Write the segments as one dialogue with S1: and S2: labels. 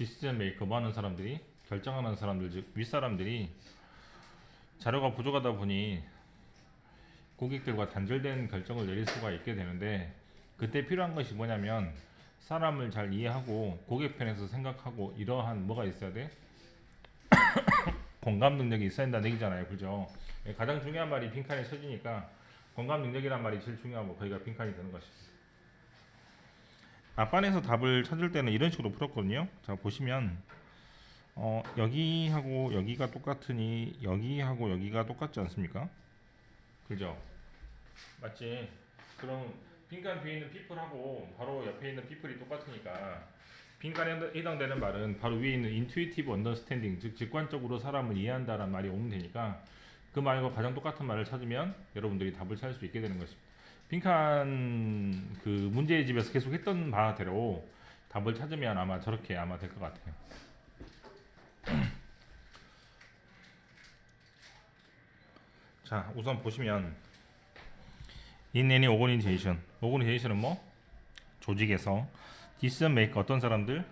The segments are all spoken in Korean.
S1: 디시전 메이커 뭐 하는 사람들이 결정하는 사람들 즉 윗사람들이 자료가 부족하다 보니 고객들과 단절된 결정을 내릴 수가 있게 되는데 그때 필요한 것이 뭐냐면 사람을 잘 이해하고 고객 편에서 생각하고 이러한 뭐가 있어야 돼? 공감 능력이 있어야 된다는 얘기잖아요. 그죠? 가장 중요한 말이 빈칸에 쳐지니까 공감 능력이란 말이 제일 중요하고 거기가 빈칸이 되는 것입니다. 앞반에서 답을 찾을 때는 이런 식으로 풀었거든요. 자 보시면 여기하고 여기가 똑같으니 여기하고 여기가 똑같지 않습니까? 그죠? 맞지? 그럼 빈칸 뒤에 있는 people하고 바로 옆에 있는 people이 똑같으니까 빈칸에 해당되는 말은 바로 위에 있는 intuitive understanding 즉 직관적으로 사람을 이해한다라는 말이 오면 되니까 그 말과 가장 똑같은 말을 찾으면 여러분들이 답을 찾을 수 있게 되는 것입니다. 빈칸 그 문제의 집에서 계속 했던 바대로 답을 찾으면 아마 저렇게 아마 될 것 같아요. 자 우선 보시면 in any organization은 뭐? 조직에서 decision maker 어떤 사람들?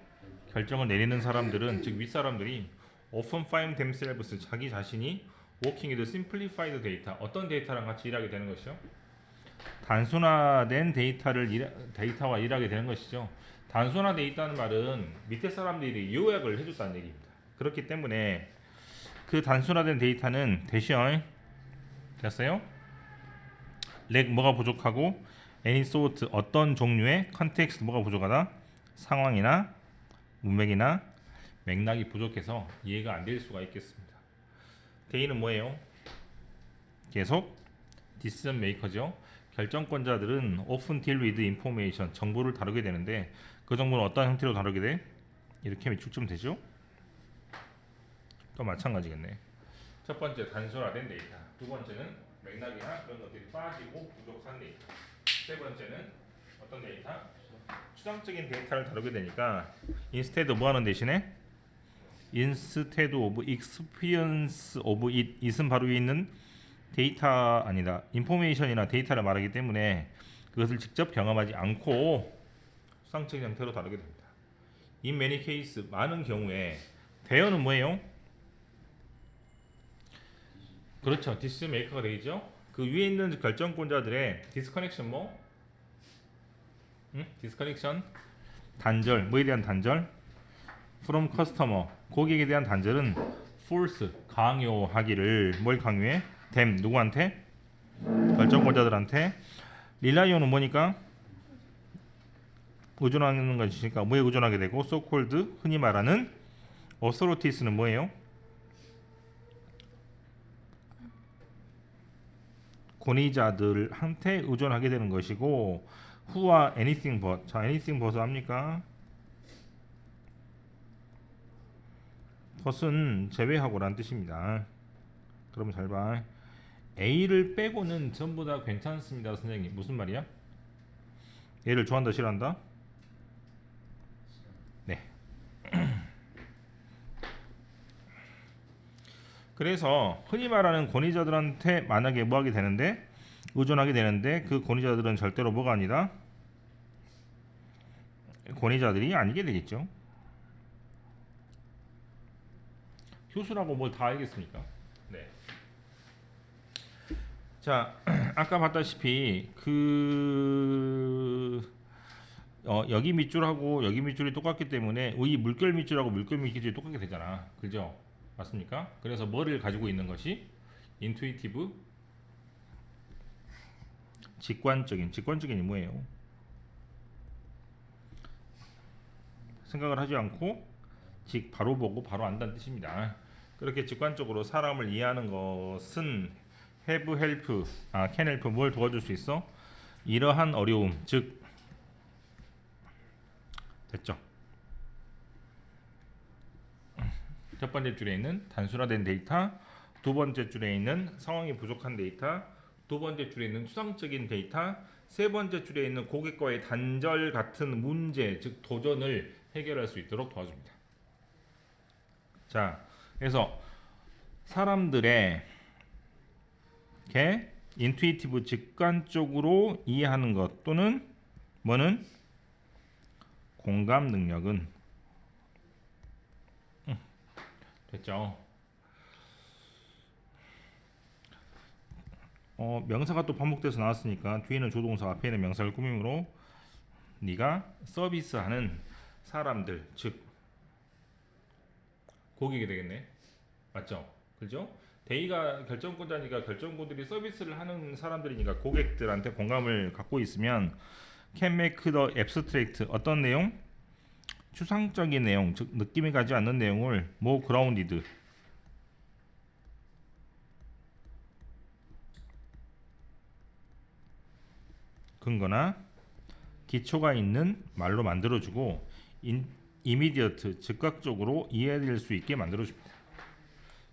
S1: 결정을 내리는 사람들은 즉 윗사람들이 often find themselves 자기 자신이 working with simplified data 어떤 데이터랑 같이 일하게 되는 것이죠? 단순화된 데이터와 일하게 되는 것이죠. 단순화 데이터는 말은 밑에 사람들이 요약을 해줬다는 얘기입니다. 그렇기 때문에 그 단순화된 데이터는 대신 됐어요? 렉 뭐가 부족하고 any sort 어떤 종류의 컨텍스트 뭐가 부족하다? 상황이나 문맥이나 맥락이 부족해서 이해가 안 될 수가 있겠습니다. 데이는 뭐예요? 계속 decision maker죠. 결정권자들은 often deal with information 정보를 다루게 되는데 그 정보는 어떤 형태로 다루게 돼? 이렇게 축좀 되죠? 또 마찬가지겠네. 첫 번째 단순화된 데이터, 두 번째는 맥락이나 그런 것들이 빠지고 부족한 데이터, 세 번째는 어떤 데이터? 추상적인 데이터를 다루게 되니까 instead 뭐 하는 대신에 instead of experience of it it은 바로 위에 있는 데이터 아니다 인포메이션이나 데이터를 말하기 때문에 그것을 직접 경험하지 않고 수상적인 형태로 다루게 됩니다. In many case 많은 경우에 대여는 뭐예요? 그렇죠. 디시전 메이커가 되겠죠. 그 위에 있는 결정권자들의 디스커넥션 뭐? 디스커넥션 단절 뭐에 대한 단절? From customer 고객에 대한 단절은 force 강요하기를 뭘 강요해? them 누구한테? 결정권자들한테. 릴라이온은 뭐니까? 의존하는 것이니까 뭐에 의존하게 되고 so called 흔히 말하는 authorities는 뭐예요? 권위자들한테 의존하게 되는 것이고 who와 anything but 자 anything but은 합니까? but은 제외하고라는 뜻입니다. 그러면 잘 봐. A를 빼고는 전부 다 괜찮습니다. 선생님 무슨 말이야? A를 좋아한다 싫어한다? 네. 그래서 흔히 말하는 권위자들한테 만약에 뭐하게 되는데 의존하게 되는데 그 권위자들은 절대로 뭐가 아니다? 권위자들이 아니게 되겠죠. 교수라고 뭘 다 알겠습니까? 네. 자, 아까 봤다시피 여기 밑줄하고 여기 밑줄이 똑같기 때문에 이 물결 밑줄하고 물결 밑줄이 똑같게 되잖아. 그죠? 맞습니까? 그래서 뭐를 가지고 있는 것이 인투이티브 직관적인이 뭐예요? 생각을 하지 않고 바로 보고 바로 안다는 뜻입니다. 그렇게 직관적으로 사람을 이해하는 것은 can help 뭘 도와줄 수 있어? 이러한 어려움 즉 됐죠? 첫 번째 줄에 있는 단순화된 데이터, 두 번째 줄에 있는 상황이 부족한 데이터, 두 번째 줄에 있는 추상적인 데이터, 세 번째 줄에 있는 고객과의 단절 같은 문제, 즉 도전을 해결할 수 있도록 도와줍니다. 자, 그래서 사람들의 인투이티브 직관적으로 이해하는 것 또는 뭐는 공감 능력은 됐죠? 명사가 또 반복돼서 나왔으니까 뒤에는 조동사, 앞에는 명사를 꾸밈으로 네가 서비스하는 사람들, 즉 고객이 되겠네. 맞죠? 그죠? 대의가 결정권자니까 결정권들이 서비스를 하는 사람들이니까 고객들한테 공감을 갖고 있으면 can make the abstract 어떤 내용? 추상적인 내용, 즉 느낌이 가지 않는 내용을 more grounded 근거나 기초가 있는 말로 만들어주고 immediate 즉각적으로 이해될 수 있게 만들어줍니다.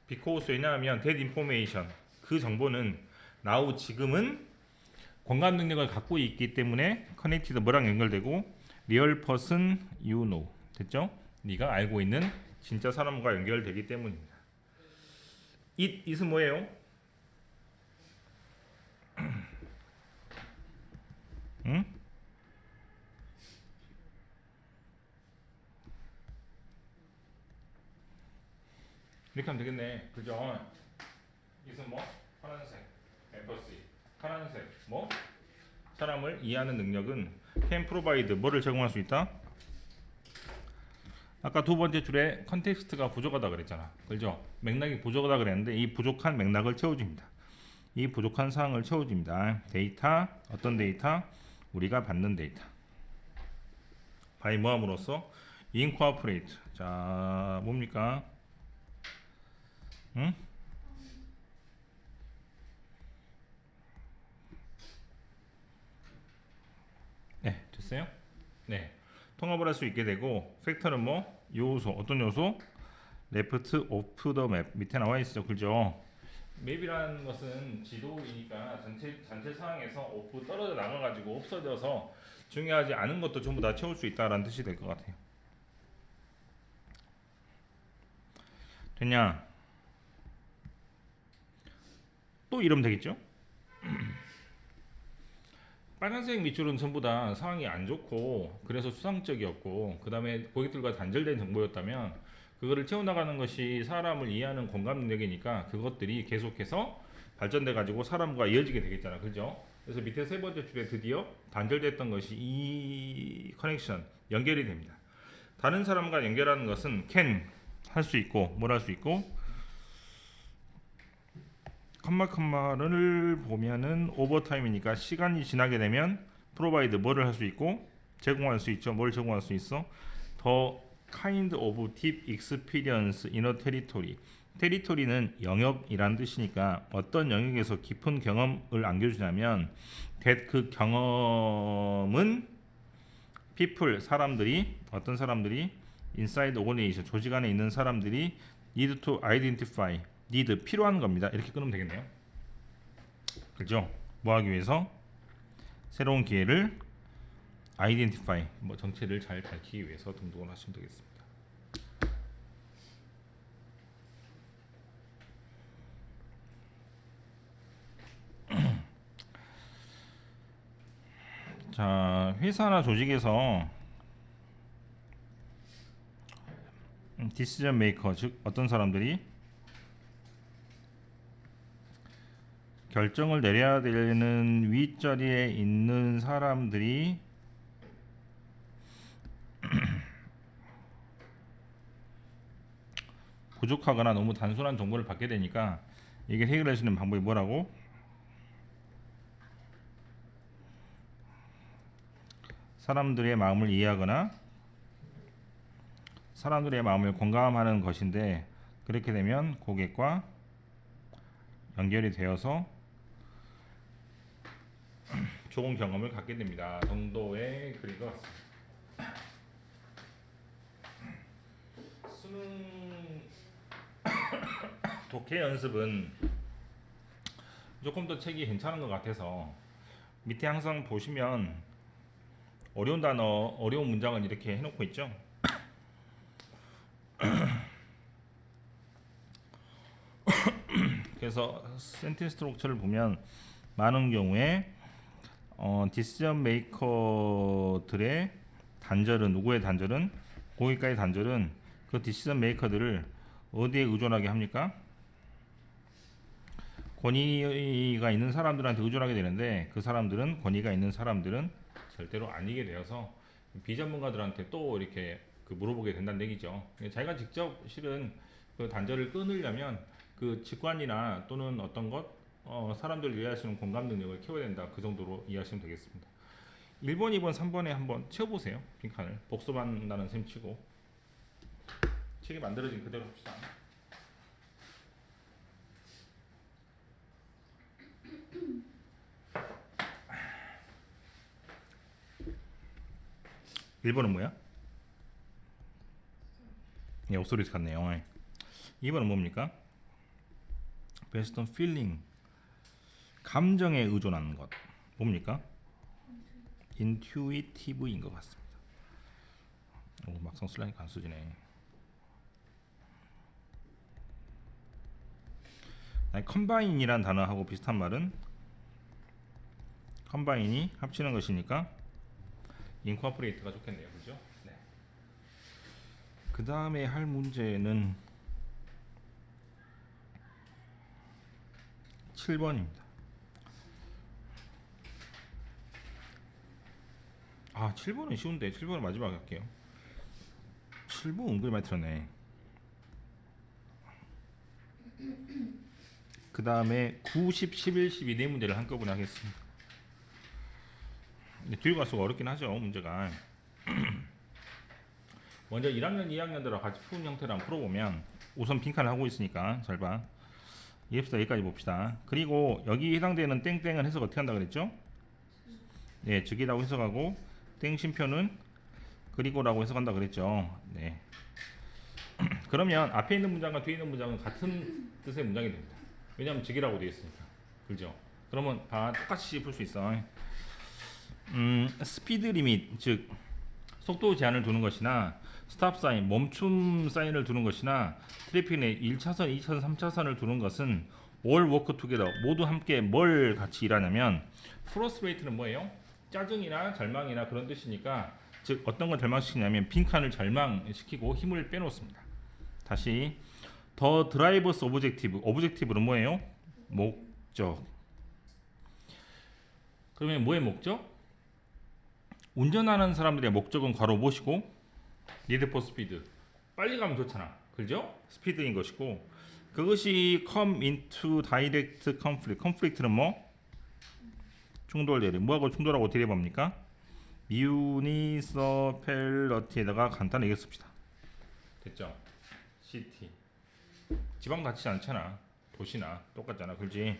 S1: because 왜냐하면 that information 그 정보는 now 지금은 공감 능력을 갖고 있기 때문에 connected 뭐랑 연결되고 real person you know 됐죠? 네가 알고 있는 진짜 사람과 연결되기 때문입니다. it은 뭐예요? 응? 이렇게 하면 되겠네. 그죠? it은 뭐? 파란색, empathy. 파란색, 뭐? 사람을 이해하는 능력은 can provide 뭐를 제공할 수 있다? 아까 두 번째 줄에 컨텍스트가 부족하다 그랬잖아. 그죠? 맥락이 부족하다 그랬는데 이 부족한 맥락을 채워줍니다. 이 부족한 사항을 채워줍니다. 데이터, 어떤 데이터? 우리가 받는 데이터. by 뭐함으로써 incorporate. 자, 뭡니까? 응? 네, 됐어요? 네. 통합을 할 수 있게 되고 팩터는 뭐? 요소, 어떤 요소? left of the map 밑에 나와 있죠. 그죠? 맵이라는 것은 지도이니까 전체 상황에서 오프 떨어져 나가가지고 없어져서 중요하지 않은 것도 전부 다 채울 수 있다라는 뜻이 될 것 같아요. 됐냐? 또 이러면 되겠죠? 빨간색 밑줄은 전부 다 상황이 안 좋고 그래서 수상적이었고 그 다음에 고객들과 단절된 정보였다면 그거를 채워나가는 것이 사람을 이해하는 공감 능력이니까 그것들이 계속해서 발전돼 가지고 사람과 이어지게 되겠잖아. 그죠? 그래서 밑에 세 번째 줄에 드디어 단절됐던 것이 이 커넥션 연결이 됩니다. 다른 사람과 연결하는 것은 can 할 수 있고 뭘 할 수 있고 컴마를 보면은 오버타임이니까 시간이 지나게 되면 provide 뭐를 할 수 있고 제공할 수 있죠. 뭘 제공할 수 있어? 더 kind of deep experience in a territory. 테리토리는 영역이란 뜻이니까 어떤 영역에서 깊은 경험을 안겨주냐면 that 그 경험은 people 사람들이 어떤 사람들이 inside organization 조직 안에 있는 사람들이 need to identify need 필요한 겁니다. 이렇게 끊으면 되겠네요. 그죠? 뭐 하기 위해서 새로운 기회를 identify 뭐 정체를 잘 밝히기 위해서 등록을 하시면 되겠습니다. 자, 회사나 조직에서 디시전 메이커 즉 어떤 사람들이 결정을 내려야 되는 윗자리에 있는 사람들이 부족하거나 너무 단순한 정보를 받게 되니까 이게 해결할 수 있는 방법이 뭐라고? 사람들의 마음을 이해하거나 사람들의 마음을 공감하는 것인데 그렇게 되면 고객과 연결이 되어서 좋은 경험을 갖게 됩니다. 정도의 글인 것 같습니다. 수능 독해 연습은 조금 더 책이 괜찮은 것 같아서 밑에 항상 보시면 어려운 단어, 어려운 문장을 이렇게 해놓고 있죠. 그래서 센텐스 스트럭처를 보면 많은 경우에 디시전 메이커들의 단절은 누구의 단절은 고객과의 단절은 그 디시전 메이커들을 어디에 의존하게 합니까? 권위가 있는 사람들한테 의존하게 되는데 그 사람들은 권위가 있는 사람들은 절대로 아니게 되어서 비전문가들한테 또 이렇게 그 물어보게 된다는 얘기죠. 자기가 직접 실은 그 단절을 끊으려면 그 직관이나 또는 어떤 것 사람들을 이해할 수 있는 공감 능력을 키워야 된다. 그 정도로 이해하시면 되겠습니다. 1번, 2번, 3번에 한번 채워보세요. 빈칸을 복습한다는 셈 치고 책이 만들어진 그대로 합시다. 1번은 뭐야? 예, 옥소리 같네요. 2번은 뭡니까? Based on feeling, 감정에 의존하는 것. 뭡니까? Intuitive인 것 같습니다. 막상 쓰려니까 안 쓰지네. 컴바인이란 단어하고 비슷한 말은 컴바인이 합치는 것이니까 인코퍼레이트가 좋겠네요. 그죠? 네. 그 다음에 할 문제는 7번입니다. 아, 7번은 쉬운데 7번은 마지막에 할게요. 7번 은근히 많이 틀었네. 그 다음에 9, 10, 11, 12 네 문제를 한꺼번에 하겠습니다. 뒤로 갈수록 어렵긴 하죠, 문제가. 먼저 1학년, 2학년들하고 같이 푸는 형태로 한번 풀어보면 우선 빈칸을 하고 있으니까 잘 봐. 이해합시다. 여기까지 봅시다. 그리고 여기 해당되는 땡땡은 해석 어떻게 한다 그랬죠? 네, 즉이라고 해석하고 땡 심표는 그리고라고 해석한다 그랬죠. 네. 그러면 앞에 있는 문장과 뒤에 있는 문장은 같은 뜻의 문장이 됩니다. 왜냐하면 즉이라고 되어 있으니까. 그죠? 그러면 다 똑같이 풀 수 있어. 스피드 리밋, 즉 속도 제한을 두는 것이나 스탑 사인, 멈춤 사인을 두는 것이나 트래픽 내 1차선, 2차선, 3차선을 두는 것은 all work together, 모두 함께 뭘 같이 일하냐면 프러스트레이트는 뭐예요? 짜증이나 절망이나 그런 뜻이니까 즉 어떤 걸 절망시키냐면 빈칸을 절망시키고 힘을 빼놓습니다. 다시 더 드라이버스 오브젝티브, 오브젝티브는 뭐예요? 목적. 그러면 뭐의 목적? 운전하는 사람들의 목적은 괄호 무엇이고? need for speed, 빨리 가면 좋잖아, 그죠? 스피드인 것이고 그것이 come into direct conflict, conflict는 뭐? 충돌 대립. 뭐하고 충돌하고 대립합니까? 뮤니서펠러티에다가 간단하게 씁시다. 됐죠? 시티, 지방 같지 않잖아, 도시나 똑같잖아, 그렇지?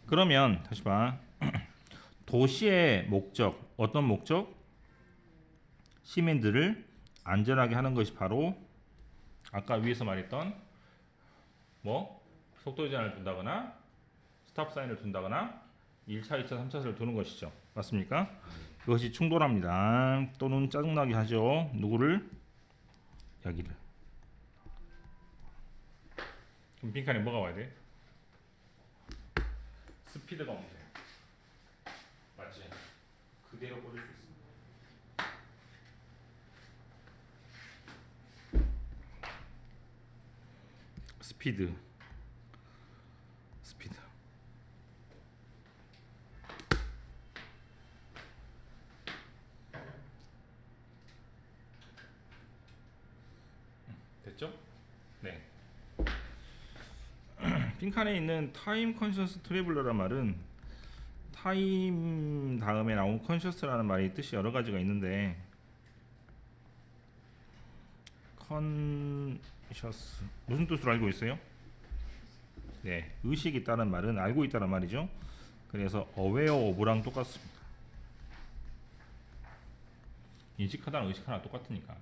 S1: 그러면 다시 봐. 도시의 목적, 어떤 목적? 시민들을 안전하게 하는 것이 바로 아까 위에서 말했던 뭐 속도 제한을 둔다거나 스탑 사인을 둔다거나 1차, 2차, 3차선을 두는 것이죠. 맞습니까? 그것이 충돌합니다. 또는 짜증나게 하죠. 누구를? 여기를. 그럼 빈칸에 뭐가 와야 돼? 스피드가 오면 돼. 맞지? 그대로 꽂을 수 있습니다. 스피드. 됐죠? 네. 빈칸에 있는 타임 컨셔스 트래블러란 말은 타임 다음에 나온 컨셔스라는 말이 뜻이 여러 가지가 있는데 컨셔스 무슨 뜻으로 알고 있어요? 네, 의식이 있다는 말은 알고 있다는 말이죠. 그래서 aware of랑 똑같습니다. 인식하다는 의식하나 똑같으니까.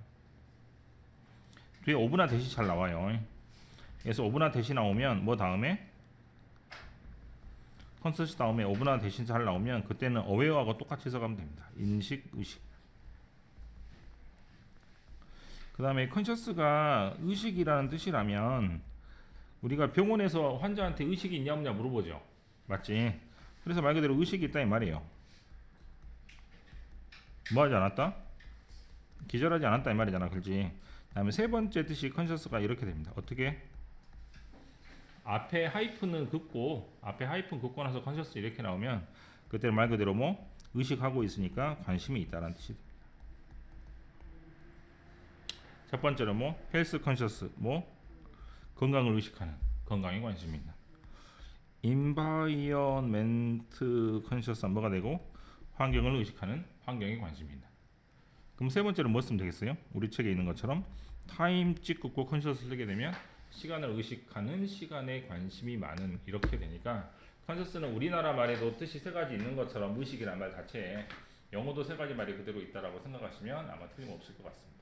S1: 뒤에 of나 대시 잘 나와요. 그래서 of나 대시 나오면 뭐 다음에 컨서시 다음에 of나 대신 잘 나오면 그때는 aware하고 똑같이 해석하면 됩니다. 인식, 의식. 그 다음에 컨셔스가 의식이라는 뜻이라면 우리가 병원에서 환자한테 의식이 있냐 없냐 물어보죠. 맞지? 그래서 말 그대로 의식이 있다 이 말이에요. 뭐 하지 않았다? 기절하지 않았다 이 말이잖아, 그렇지? 그다음에 세 번째 뜻이 컨셔스가 이렇게 됩니다. 어떻게? 앞에 하이픈은 긋고 앞에 하이픈 긋고 나서 컨셔스 이렇게 나오면 그때 말 그대로 뭐 의식하고 있으니까 관심이 있다라는 뜻이 됩니다. 첫 번째로 뭐 헬스 컨셔스 뭐 건강을 의식하는 건강에 관심이 있다. 인바이언멘트 컨셔스는 뭐가 되고 환경을 의식하는 환경에 관심이 있다. 그럼 세 번째로 뭐 쓰면 되겠어요? 우리 책에 있는 것처럼 타임 찍고 컨셔스 쓰게 되면 시간을 의식하는 시간에 관심이 많은 이렇게 되니까 컨셔스는 우리나라 말에도 뜻이 세 가지 있는 것처럼 의식이란 말 자체에 영어도 세 가지 말이 그대로 있다라고 생각하시면 아마 틀림없을 것 같습니다.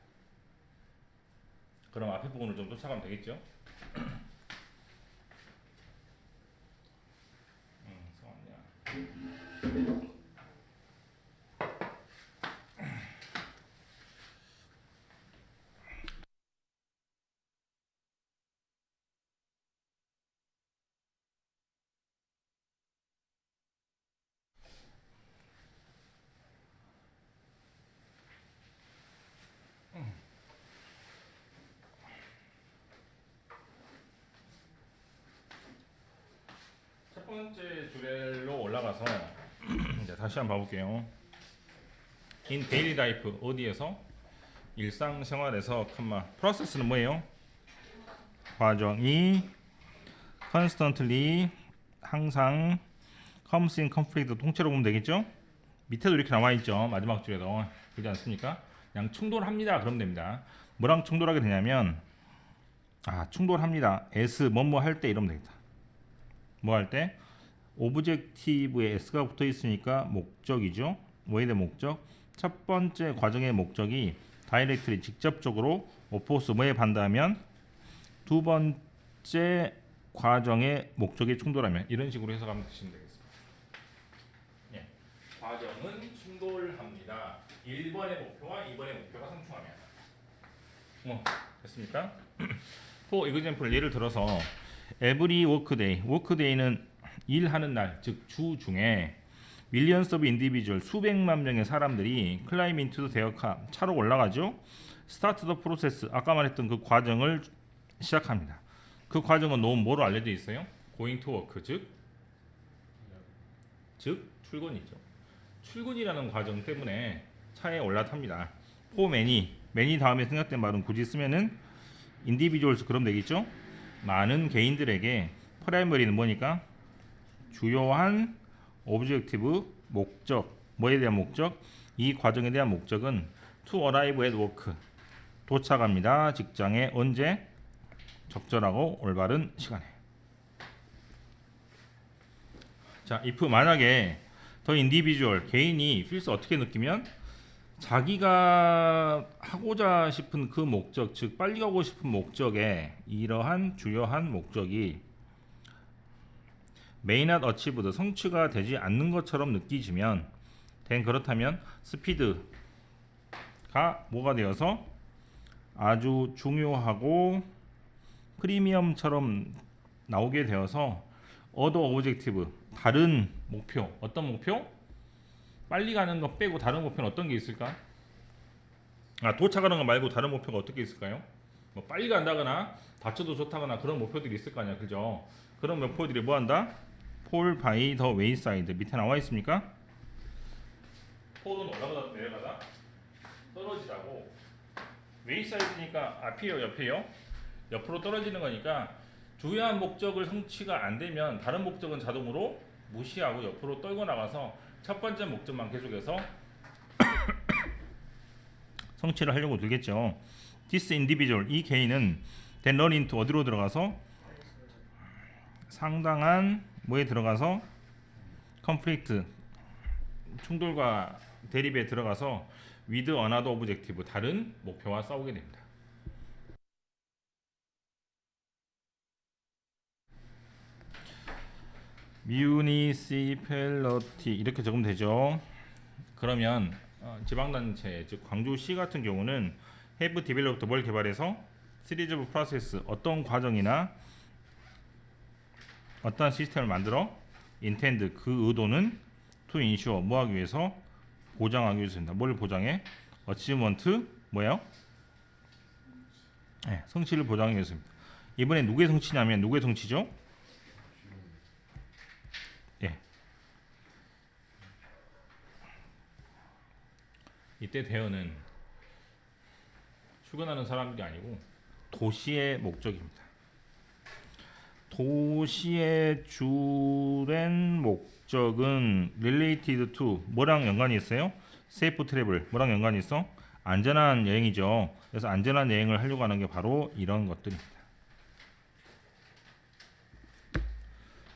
S1: 그럼 앞에 부분을 좀 쫓아가면 되겠죠? 첫 번째 주례로 올라가서 이제 다시 한번 봐볼게요. In daily life 어디에서? 일상생활에서 컴마 프로세스는 뭐예요? 과정이 constantly 항상 comes in conflict 통째로 보면 되겠죠? 밑에도 이렇게 나와 있죠. 마지막 줄에도 그렇지 않습니까? 그냥 충돌합니다. 그러면 됩니다. 뭐랑 충돌하게 되냐면 충돌합니다. S 뭐뭐 할 때 이러면 되겠다. 뭐 할 때? 오브젝티브에 S가 붙어 있으니까 목적이죠. 뭐에 대한 목적? 첫 번째 과정의 목적이 다이렉트리 직접적으로 오포스 뭐에 반대하면 두 번째 과정의 목적에 충돌하면 이런 식으로 해석하면 되시면 되겠습니다. 예. 과정은 충돌합니다. 1번의 목표와 2번의 목표가 상충하면 됐습니까? For example 예를 들어서 every workday workday는 일하는 날, 즉 주 중에 millions of individual 수백만 명의 사람들이 climb into the 대역하 차로 올라가죠. start the process 아까 말했던 그 과정을 시작합니다. 그 과정은 너무 뭐로 알려져 있어요? going to work 즉 출근이죠. 출근이라는 과정 때문에 차에 올라탑니다. for many 다음에 생략된 말은 굳이 쓰면은 individuals 그럼 되겠죠? 많은 개인들에게 프라이머리는 뭐니까? 주요한 오브젝티브 목적 뭐에 대한 목적? 이 과정에 대한 목적은 to arrive at work 도착합니다. 직장에 언제? 적절하고 올바른 시간에. 자, if 만약에 더 인디비주얼 개인이 feels 어떻게 느끼면 자기가 하고자 싶은 그 목적, 즉 빨리 가고 싶은 목적에 이러한 주요한 목적이 may not achieved 성취가 되지 않는 것처럼 느끼지면 그렇다면 스피드가 뭐가 되어서 아주 중요하고 프리미엄처럼 나오게 되어서 other objective 다른 목표 어떤 목표? 빨리 가는 거 빼고 다른 목표는 어떤 게 있을까? 도착하는 거 말고 다른 목표가 어떻게 있을까요? 뭐 빨리 간다거나 다쳐도 좋다거나 그런 목표들이 있을 거 아니야, 그죠? 그런 목표들이 뭐 한다? fall by the wayside 밑에 나와 있습니까? fall은 올라가다 내려가다 떨어지다고 wayside니까 앞이에요, 옆이에요? 옆으로 떨어지는 거니까 주요한 목적을 성취가 안 되면 다른 목적은 자동으로 무시하고 옆으로 떨고 나가서 첫 번째 목적만 계속해서 성취를 하려고 들겠죠. This individual 이 개인은 then run into 어디로 들어가서 상당한 뭐에 들어가서 conflict 충돌과 대립에 들어가서 with another objective 다른 목표와 싸우게 됩니다. municipality 이렇게 적으면 되죠. 그러면 지방단체 즉 광주시 같은 경우는 have developed 뭘 개발해서 series of process 어떤 과정이나 어떤 시스템을 만들어 intend 그 의도는 to ensure 뭐 하기 위해서 보장하기 위해서입니다. 뭘 보장해? achievement 뭐예요? 네, 성취를 보장하겠습니다. 이번에 누구의 성취냐면 누구의 성취죠? 예. 이때 대여는 출근하는 사람들이 아니고 도시의 목적입니다. 도시의 주된 목적은 related to 뭐랑 연관이 있어요? safe travel 뭐랑 연관이 있어? 안전한 여행이죠. 그래서 안전한 여행을 하려고 하는 게 바로 이런 것들입니다.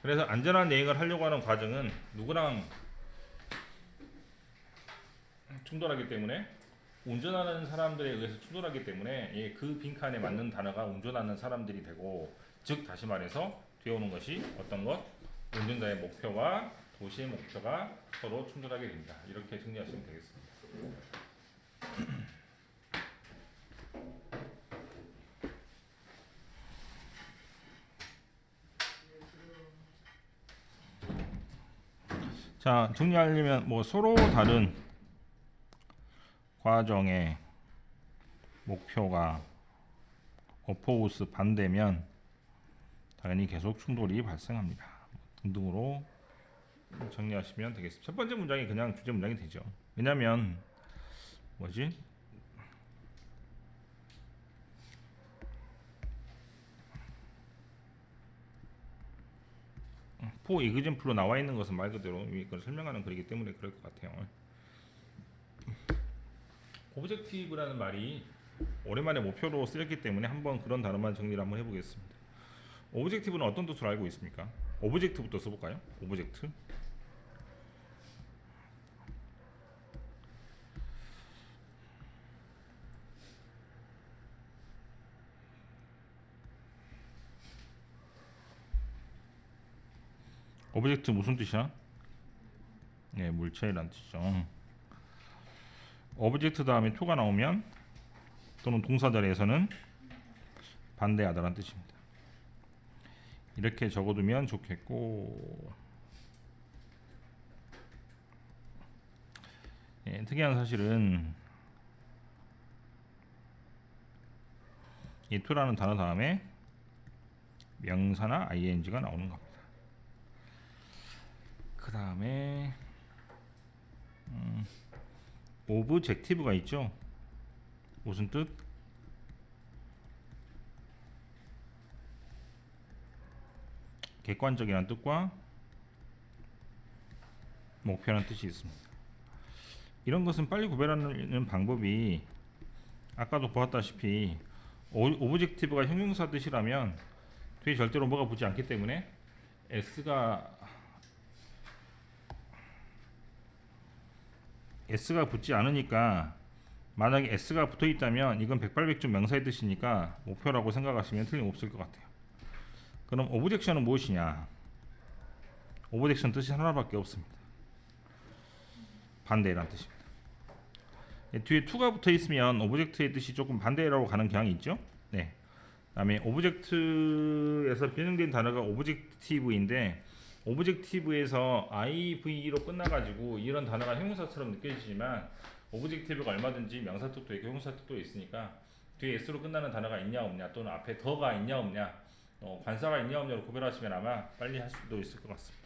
S1: 그래서 안전한 여행을 하려고 하는 과정은 누구랑 충돌하기 때문에 운전하는 사람들에 의해서 충돌하기 때문에 그 빈칸에 맞는 단어가 운전하는 사람들이 되고, 즉 다시 말해서 뒤에 오는 것이 어떤 것? 운전자의 목표와 도시의 목표가 서로 충돌하게 됩니다. 이렇게 정리하시면 되겠습니다. 자, 정리하려면 뭐 서로 다른 과정의 목표가 어포우스 반대면 당연히 계속 충돌이 발생합니다. 등등으로 정리하시면 되겠습니다. 첫 번째 문장이 그냥 주제 문장이 되죠. 왜냐면 뭐지? 포 이그젠플로 나와 있는 것은 말 그대로 이걸 설명하는 글이기 때문에 그럴 것 같아요. 오브젝티브라는 말이 오랜만에 목표로 쓰였기 때문에 한번 그런 단어만 정리를 한번 해보겠습니다. 오브젝티브는 어떤 뜻으로 알고 있습니까? 오브젝트부터 써볼까요? 오브젝트. 오브젝트 무슨 뜻이야? 네, 물체란 뜻이죠. 오브젝트 다음에 to가 나오면 또는 동사 자리에서는 반대하다라는 뜻입니다. 이렇게 적어두면 좋겠고, 특이한 사실은 이 to라는 단어 다음에 명사나 ing가 나오는 겁니다. 그 다음에 오브젝티브가 있죠. 무슨 뜻? 객관적이라는 뜻과 목표라는 뜻이 있습니다. 이런 것은 빨리 구별하는 방법이 아까도 보았다시피 오브젝티브가 형용사 뜻이라면 뒤에 절대로 뭐가 붙지 않기 때문에 S가 붙지 않으니까, 만약에 S가 붙어 있다면 이건 백발백중 명사의 뜻이니까 목표라고 생각하시면 틀림없을 것 같아요. 그럼 오브젝션은 무엇이냐? 오브젝션 뜻이 하나밖에 없습니다. 반대라는 뜻입니다. 뒤에 to가 붙어 있으면 오브젝트의 뜻이 조금 반대라고 가는 경향이 있죠. 네. 그다음에 오브젝트에서 변형된 단어가 오브젝티브인데, 오브젝티브에서 IV로 끝나가지고 이런 단어가 형용사처럼 느껴지지만 오브젝티브가 얼마든지 명사 뜻도 있고 형용사 뜻도 있으니까 뒤에 S로 끝나는 단어가 있냐 없냐, 또는 앞에 더가 있냐 없냐, 관사가 있냐 없냐로 구별하시면 아마 빨리 할 수도 있을 것 같습니다.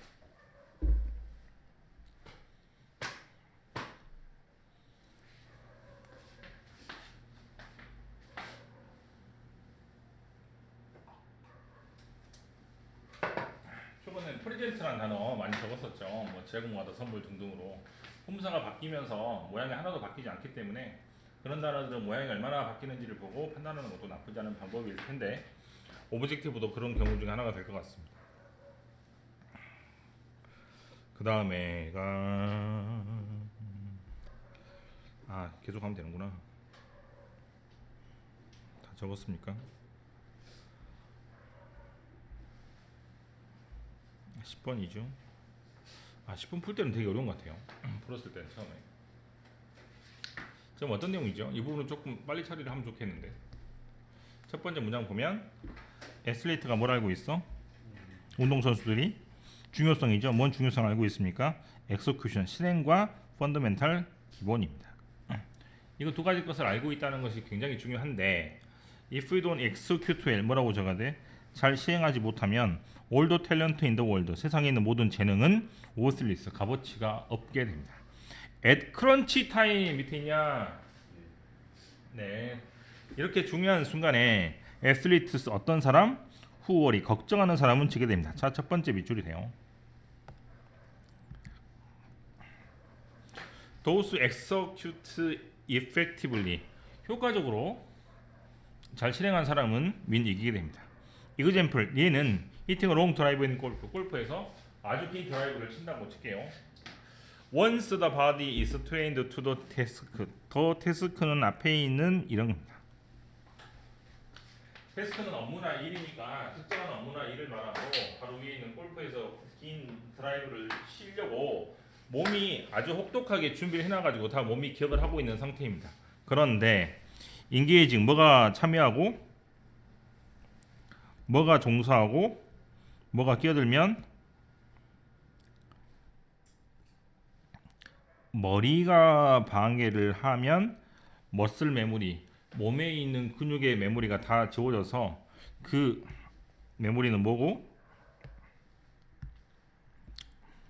S1: 초반에 프레젠트라는 단어 많이 적었었죠. 뭐 제공하다, 선물 등등으로. 품사가 바뀌면서 모양이 하나도 바뀌지 않기 때문에 그런 단어들은 모양이 얼마나 바뀌는지를 보고 판단하는 것도 나쁘지 않은 방법일 텐데, 오브젝티브도 그런 경우 중에 하나가 될 것 같습니다. 그 다음에가 계속 하면 되는구나. 다 적었습니까? 10번이죠. 10번 풀 때는 되게 어려운 것 같아요. 풀었을 때는 처음에. 지금 어떤 내용이죠? 이 부분은 조금 빨리 처리를 하면 좋겠는데. 첫 번째 문장 보면 애슬레이트가 뭘 알고 있어? 운동선수들이 중요성이죠. 뭔 중요성을 알고 있습니까? execution, 실행과 펀더멘탈, 기본입니다. 이거 두 가지 것을 알고 있다는 것이 굉장히 중요한데 if we don't execute well 뭐라고 적어야 돼? 잘 시행하지 못하면 all the talent in the world 세상에 있는 모든 재능은 worthless 값어치가 없게 됩니다. at crunch time 밑에 있냐? 네. 이렇게 중요한 순간에 athletes 어떤 사람? who worry 걱정하는 사람은 지게 됩니다. 자, 첫 번째 밑줄이 돼요. those execute effectively 효과적으로 잘 실행한 사람은 win 이기게 됩니다. example 얘는 hitting a long drive in 골프에서 아주 긴 드라이브를 친다고 칠게요. once the body is trained to the task the task는 앞에 있는 이런 겁니다. 태스크는 업무나 일이니까 특정한 업무나 일을 말하고 바로 위에 있는 골프에서 긴 드라이브를 치려고 몸이 아주 혹독하게 준비를 해놔가지고 다 몸이 기억을 하고 있는 상태입니다. 그런데 인게이징 뭐가 참여하고 뭐가 종사하고 뭐가 끼어들면 머리가 방해를 하면 머슬 메모리 몸에 있는 근육의 메모리가 다 지워져서 그 메모리는 뭐고?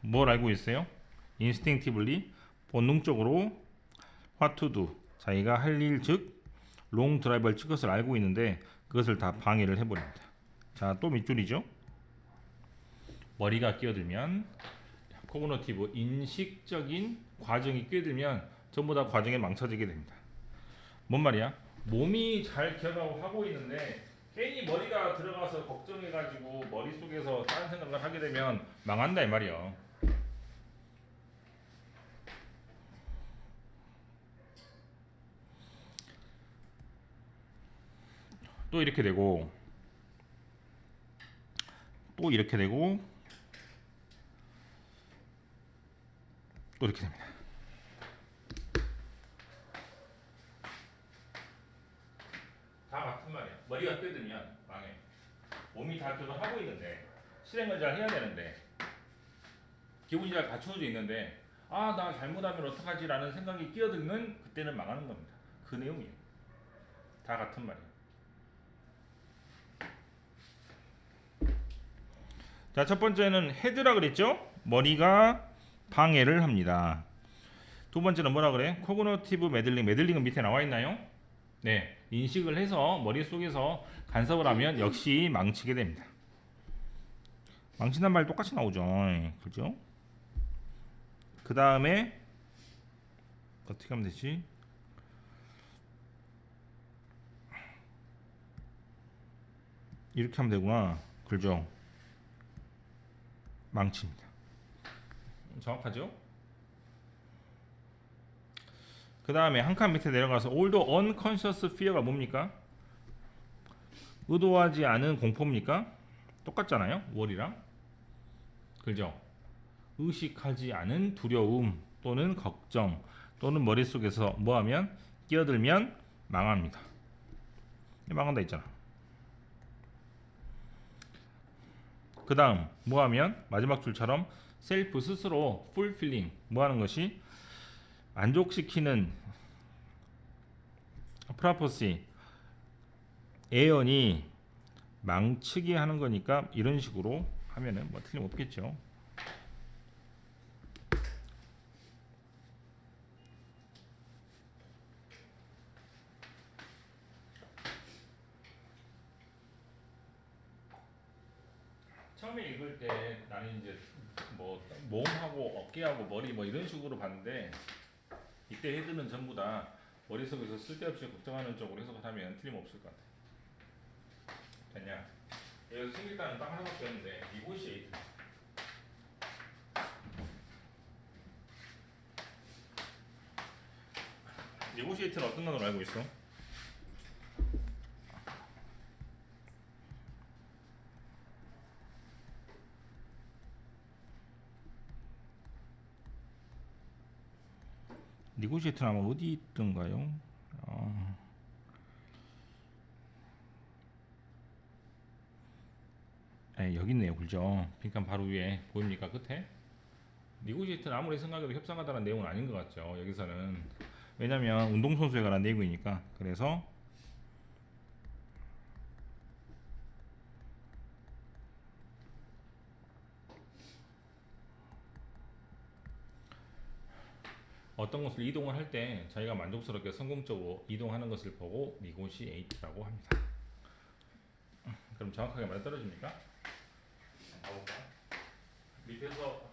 S1: 뭘 알고 있어요? instinctively 본능적으로 what to do 자기가 할 일 즉 롱 드라이브를 칠 것을 알고 있는데 그것을 다 방해를 해버립니다. 자, 또 밑줄이죠. 머리가 끼어들면 코그니티브 인식적인 과정이 끼어들면 전부 다 과정에 망쳐지게 됩니다. 뭔 말이야? 몸이 잘 기억하고 하고 있는데 괜히 머리가 들어가서 걱정해가지고 머릿속에서 다른 생각을 하게 되면 망한다 이 말이야. 또 이렇게 되고 또 이렇게 되고 또 이렇게 됩니다. 다 같은 말이야. 머리가 뜯으면 망해. 몸이 다 교정하고 있는데 실행을 잘 해야 되는데 기분이 잘 갖추어져 있는데 아, 나 잘못하면 어떡하지라는 생각이 끼어들면 그때는 망하는 겁니다. 그 내용이에요. 다 같은 말이에요. 자, 첫 번째는 헤드라 그랬죠? 머리가 방해를 합니다. 두 번째는 뭐라 그래? 코그니티브 매들링. 매들링은 밑에 나와 있나요? 네, 인식을 해서 머릿속에서 간섭을 하면 역시 망치게 됩니다. 망친단 말 똑같이 나오죠. 그죠? 그 다음에 어떻게 하면 되지? 이렇게 하면 되구나. 그죠? 망칩니다. 정확하죠? 그 다음에 한 칸 밑에 내려가서 all the unconscious fear가 뭡니까? 의도하지 않은 공포입니까? 똑같잖아요. worry랑. 그죠? 의식하지 않은 두려움 또는 걱정 또는 머릿속에서 뭐하면 끼어들면 망합니다. 망한다 있잖아. 그 다음 뭐하면 마지막 줄처럼 셀프 스스로 fulfilling 뭐하는 것이 만족시키는 프라포시 애연이 망치게 하는 거니까 이런 식으로 하면은 뭐 틀림없겠죠. 처음에 읽을 때 나는 이제 뭐 몸하고 어깨하고 머리 뭐 이런 식으로 봤는데 이때 헤드는 전부 다 머릿속에서 쓸데없이 걱정하는 쪽으로 해석을 하면 틀림없을 것 같아. 됐냐? 여기서 생겼다는 딱 하나밖에 없는데 negotiate. negotiate는 어떤 단어로 알고 있어? negotiate는 아마 어디 있던가요? 네, 여기 있네요. 그죠? 빈칸 바로 위에 보입니까? 끝에? negotiate는 아무리 생각해도 협상하다는 내용은 아닌 것 같죠. 여기서는 왜냐면 운동선수에 관한 내용이니까. 그래서 어떤 것을 이동을 할 때 자기가 만족스럽게 성공적으로 이동하는 것을 보고 negotiate라고 합니다. 그럼 정확하게 말해 떨어집니까? 가볼까? 밑에서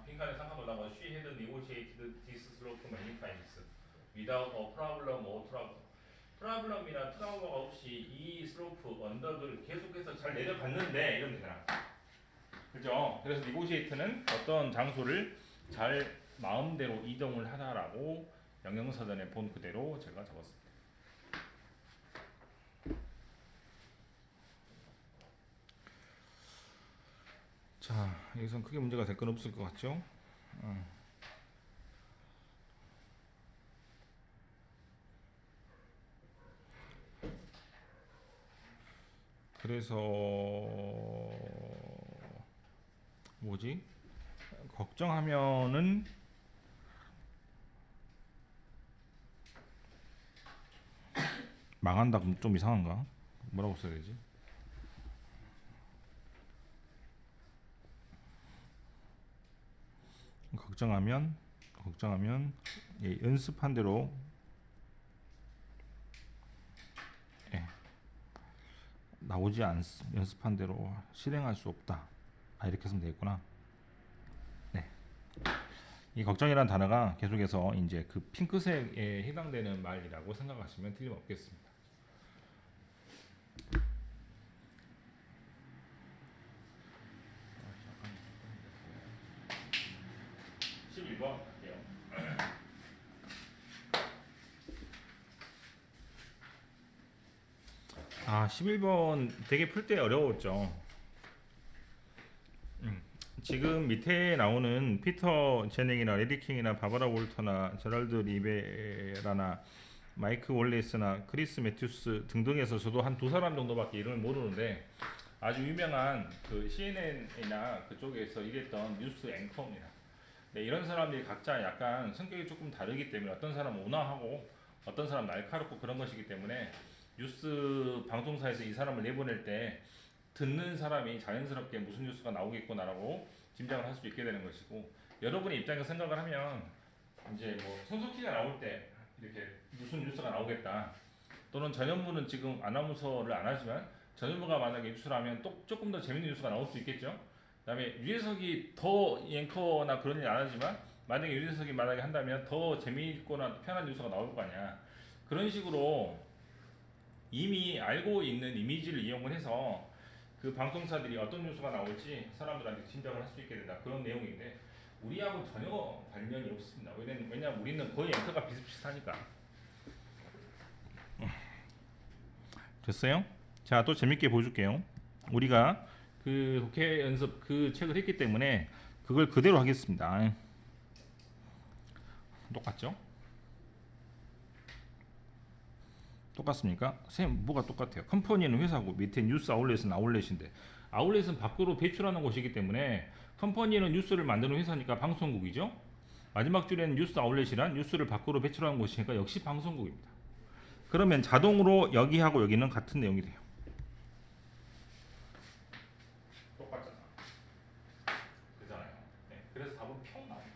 S1: 빈칸에 상관 올라가 she had negotiated this slope many times without a problem or trouble. 프라블럼이나 트라우마가 없이 이 슬로프 언덕을 계속해서 잘 내려갔는데 이러면 되잖아. 그죠? 그래서 negotiate는 어떤 장소를 잘 마음대로 이동을 하다라고 영영사전에 본 그대로 제가 적었습니다. 자, 여기선 크게 문제가 될 건 없을 것 같죠? 그래서 뭐지? 걱정하면은 망한다. 그럼 좀 이상한가? 뭐라고 써야 되지? 걱정하면 예, 연습한 대로 예, 나오지 않 연습한 대로 실행할 수 없다. 이렇게 쓰면 되겠구나. 네. 이 걱정이라는 단어가 계속해서 이제 그 핑크색에 해당되는 말이라고 생각하시면 틀림없겠습니다. 11번 갈게요. 11번 되게 풀 때 어려웠죠. 지금 밑에 나오는 피터 제닝이나 레디 킹이나 바바라 월터나 제랄드 리베라나 마이크 월레스나 크리스 매튜스 등등에서 저도 한 두 사람 정도밖에 이름을 모르는데 아주 유명한 그 CNN이나 그쪽에서 일했던 뉴스 앵커입니다. 네, 이런 사람들이 각자 약간 성격이 조금 다르기 때문에 어떤 사람은 온화하고 어떤 사람 날카롭고 그런 것이기 때문에 뉴스 방송사에서 이 사람을 내보낼 때 듣는 사람이 자연스럽게 무슨 뉴스가 나오겠구나라고 짐작을 할 수 있게 되는 것이고, 여러분의 입장에서 생각을 하면 이제 뭐 손석희가 나올 때 이렇게 무슨 뉴스가 나오겠다, 또는 전현무는 지금 아나운서를 안 하지만 전현무가 만약에 뉴스를 하면 또 조금 더 재밌는 뉴스가 나올 수 있겠죠. 그다음에 유재석이 더 앵커나 그런 일 안 하지만 만약에 유재석이 만약에 한다면 더 재미있거나 편한 뉴스가 나올 거 아니야. 그런 식으로 이미 알고 있는 이미지를 이용을 해서 그 방송사들이 어떤 뉴스가 나올지 사람들한테 짐작을 할 수 있게 된다, 그런 내용인데 우리하고 전혀 관련이 없습니다. 왜냐면 우리는 거의 앵커가 비슷비슷하니까. 됐어요? 자, 또 재밌게 보여줄게요. 우리가 그 독해 연습 그 책을 했기 때문에 그걸 그대로 하겠습니다. 똑같죠? 똑같습니까? 쌤, 뭐가 똑같아요? 컴퍼니는 회사고 밑에 뉴스 아울렛은 아울렛인데, 아울렛은 밖으로 배출하는 곳이기 때문에 컴퍼니는 뉴스를 만드는 회사니까 방송국이죠. 마지막 줄에는 뉴스 아울렛이란 뉴스를 밖으로 배출하는 곳이니까 역시 방송국입니다. 그러면 자동으로 여기하고 여기는 같은 내용이 돼요. 똑같잖아. 그잖아요. 네, 그래서 답은 평 나옵니다.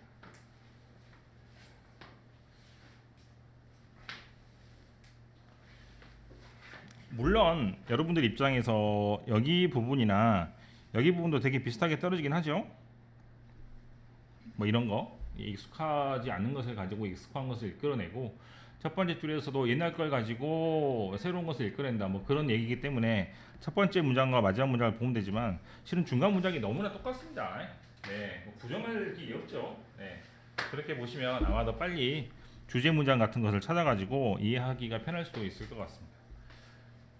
S1: 물론 여러분들 입장에서 여기 부분이나 여기 부분도 되게 비슷하게 떨어지긴 하죠. 뭐 이런 거 익숙하지 않은 것을 가지고 익숙한 것을 이끌어내고, 첫 번째 줄에서도 옛날 걸 가지고 새로운 것을 이끌어낸다, 뭐 그런 얘기이기 때문에 첫 번째 문장과 마지막 문장을 보면 되지만 실은 중간 문장이 너무나 똑같습니다. 네, 뭐 부정할 게 없죠. 네, 그렇게 보시면 아마 더 빨리 주제 문장 같은 것을 찾아가지고 이해하기가 편할 수도 있을 것 같습니다.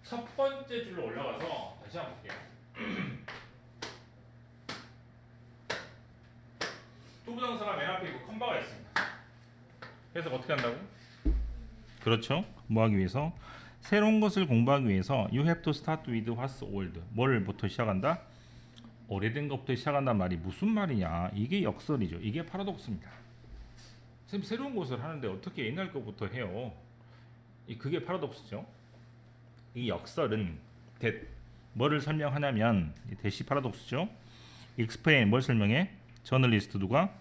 S1: 첫 번째 줄로 올라가서 다시 한번 볼게요. 투부정사가 맨 앞에 있고 컴마가 있습니다. 그래서 어떻게 한다고? 그렇죠. 뭐 하기 위해서? 새로운 것을 공부하기 위해서 you have to start with what's old. 뭐를부터 시작한다? 오래된 것부터 시작한단 말이 무슨 말이냐? 이게 역설이죠. 이게 파라독스입니다. 선생님 새로운 것을 하는데 어떻게 옛날 것부터 해요? 그게 파라독스죠. 이 역설은 뭐를 설명하냐면 대시 파라독스죠. explain 뭘 설명해? 저널리스트 누가?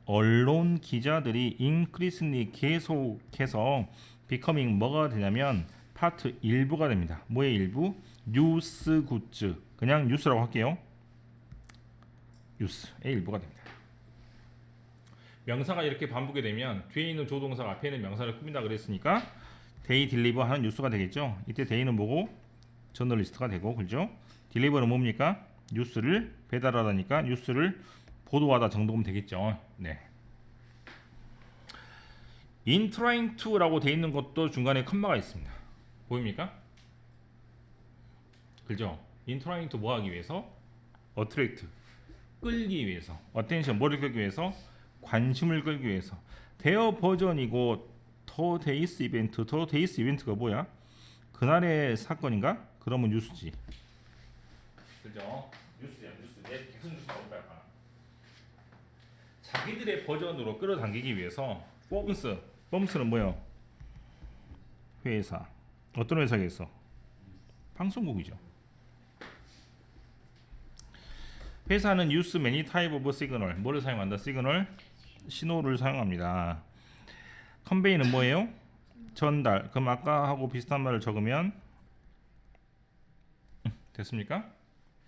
S1: 언론 기자들이 increasingly 계속해서 becoming 뭐가 되냐면 파트 일부가 됩니다. 뭐의 일부? 뉴스 굿즈. 그냥 뉴스라고 할게요. 뉴스의 일부가 됩니다. 명사가 이렇게 반복이 되면 뒤에 있는 조동사가 앞에 있는 명사를 꾸민다 그랬으니까 데이 딜리버 하는 뉴스가 되겠죠. 이때 데이는 뭐고? 저널리스트가 되고, 그죠? 딜리버는 뭡니까? 뉴스를 배달하다니까 뉴스를 보도하다 정도면 되겠죠. 네. in trying to라고 돼 있는 것도 중간에 컴마가 있습니다. 보입니까? 그죠? in trying to 뭐 하기 위해서? attract 끌기 위해서. attention 뭐를 끌기 위해서? 관심을 끌기 위해서. 대어 버전이고 더 데이스 이벤트. 더 데이스 이벤트가 뭐야? 그날의 사건인가? 그러면 뉴스지. 그죠? 뉴스야 뉴스. 무슨 뉴스 나올까요? 자기들의 버전으로 끌어당기기 위해서 펌스는 뭐예요? 회사. 어떤 회사겠어? 방송국이죠. 회사는 use many type of signal. 뭐를 사용한다? 시그널 신호를 사용합니다. 컨베이는 뭐예요? 전달. 그럼 아까 하고 비슷한 말을 적으면 됐습니까?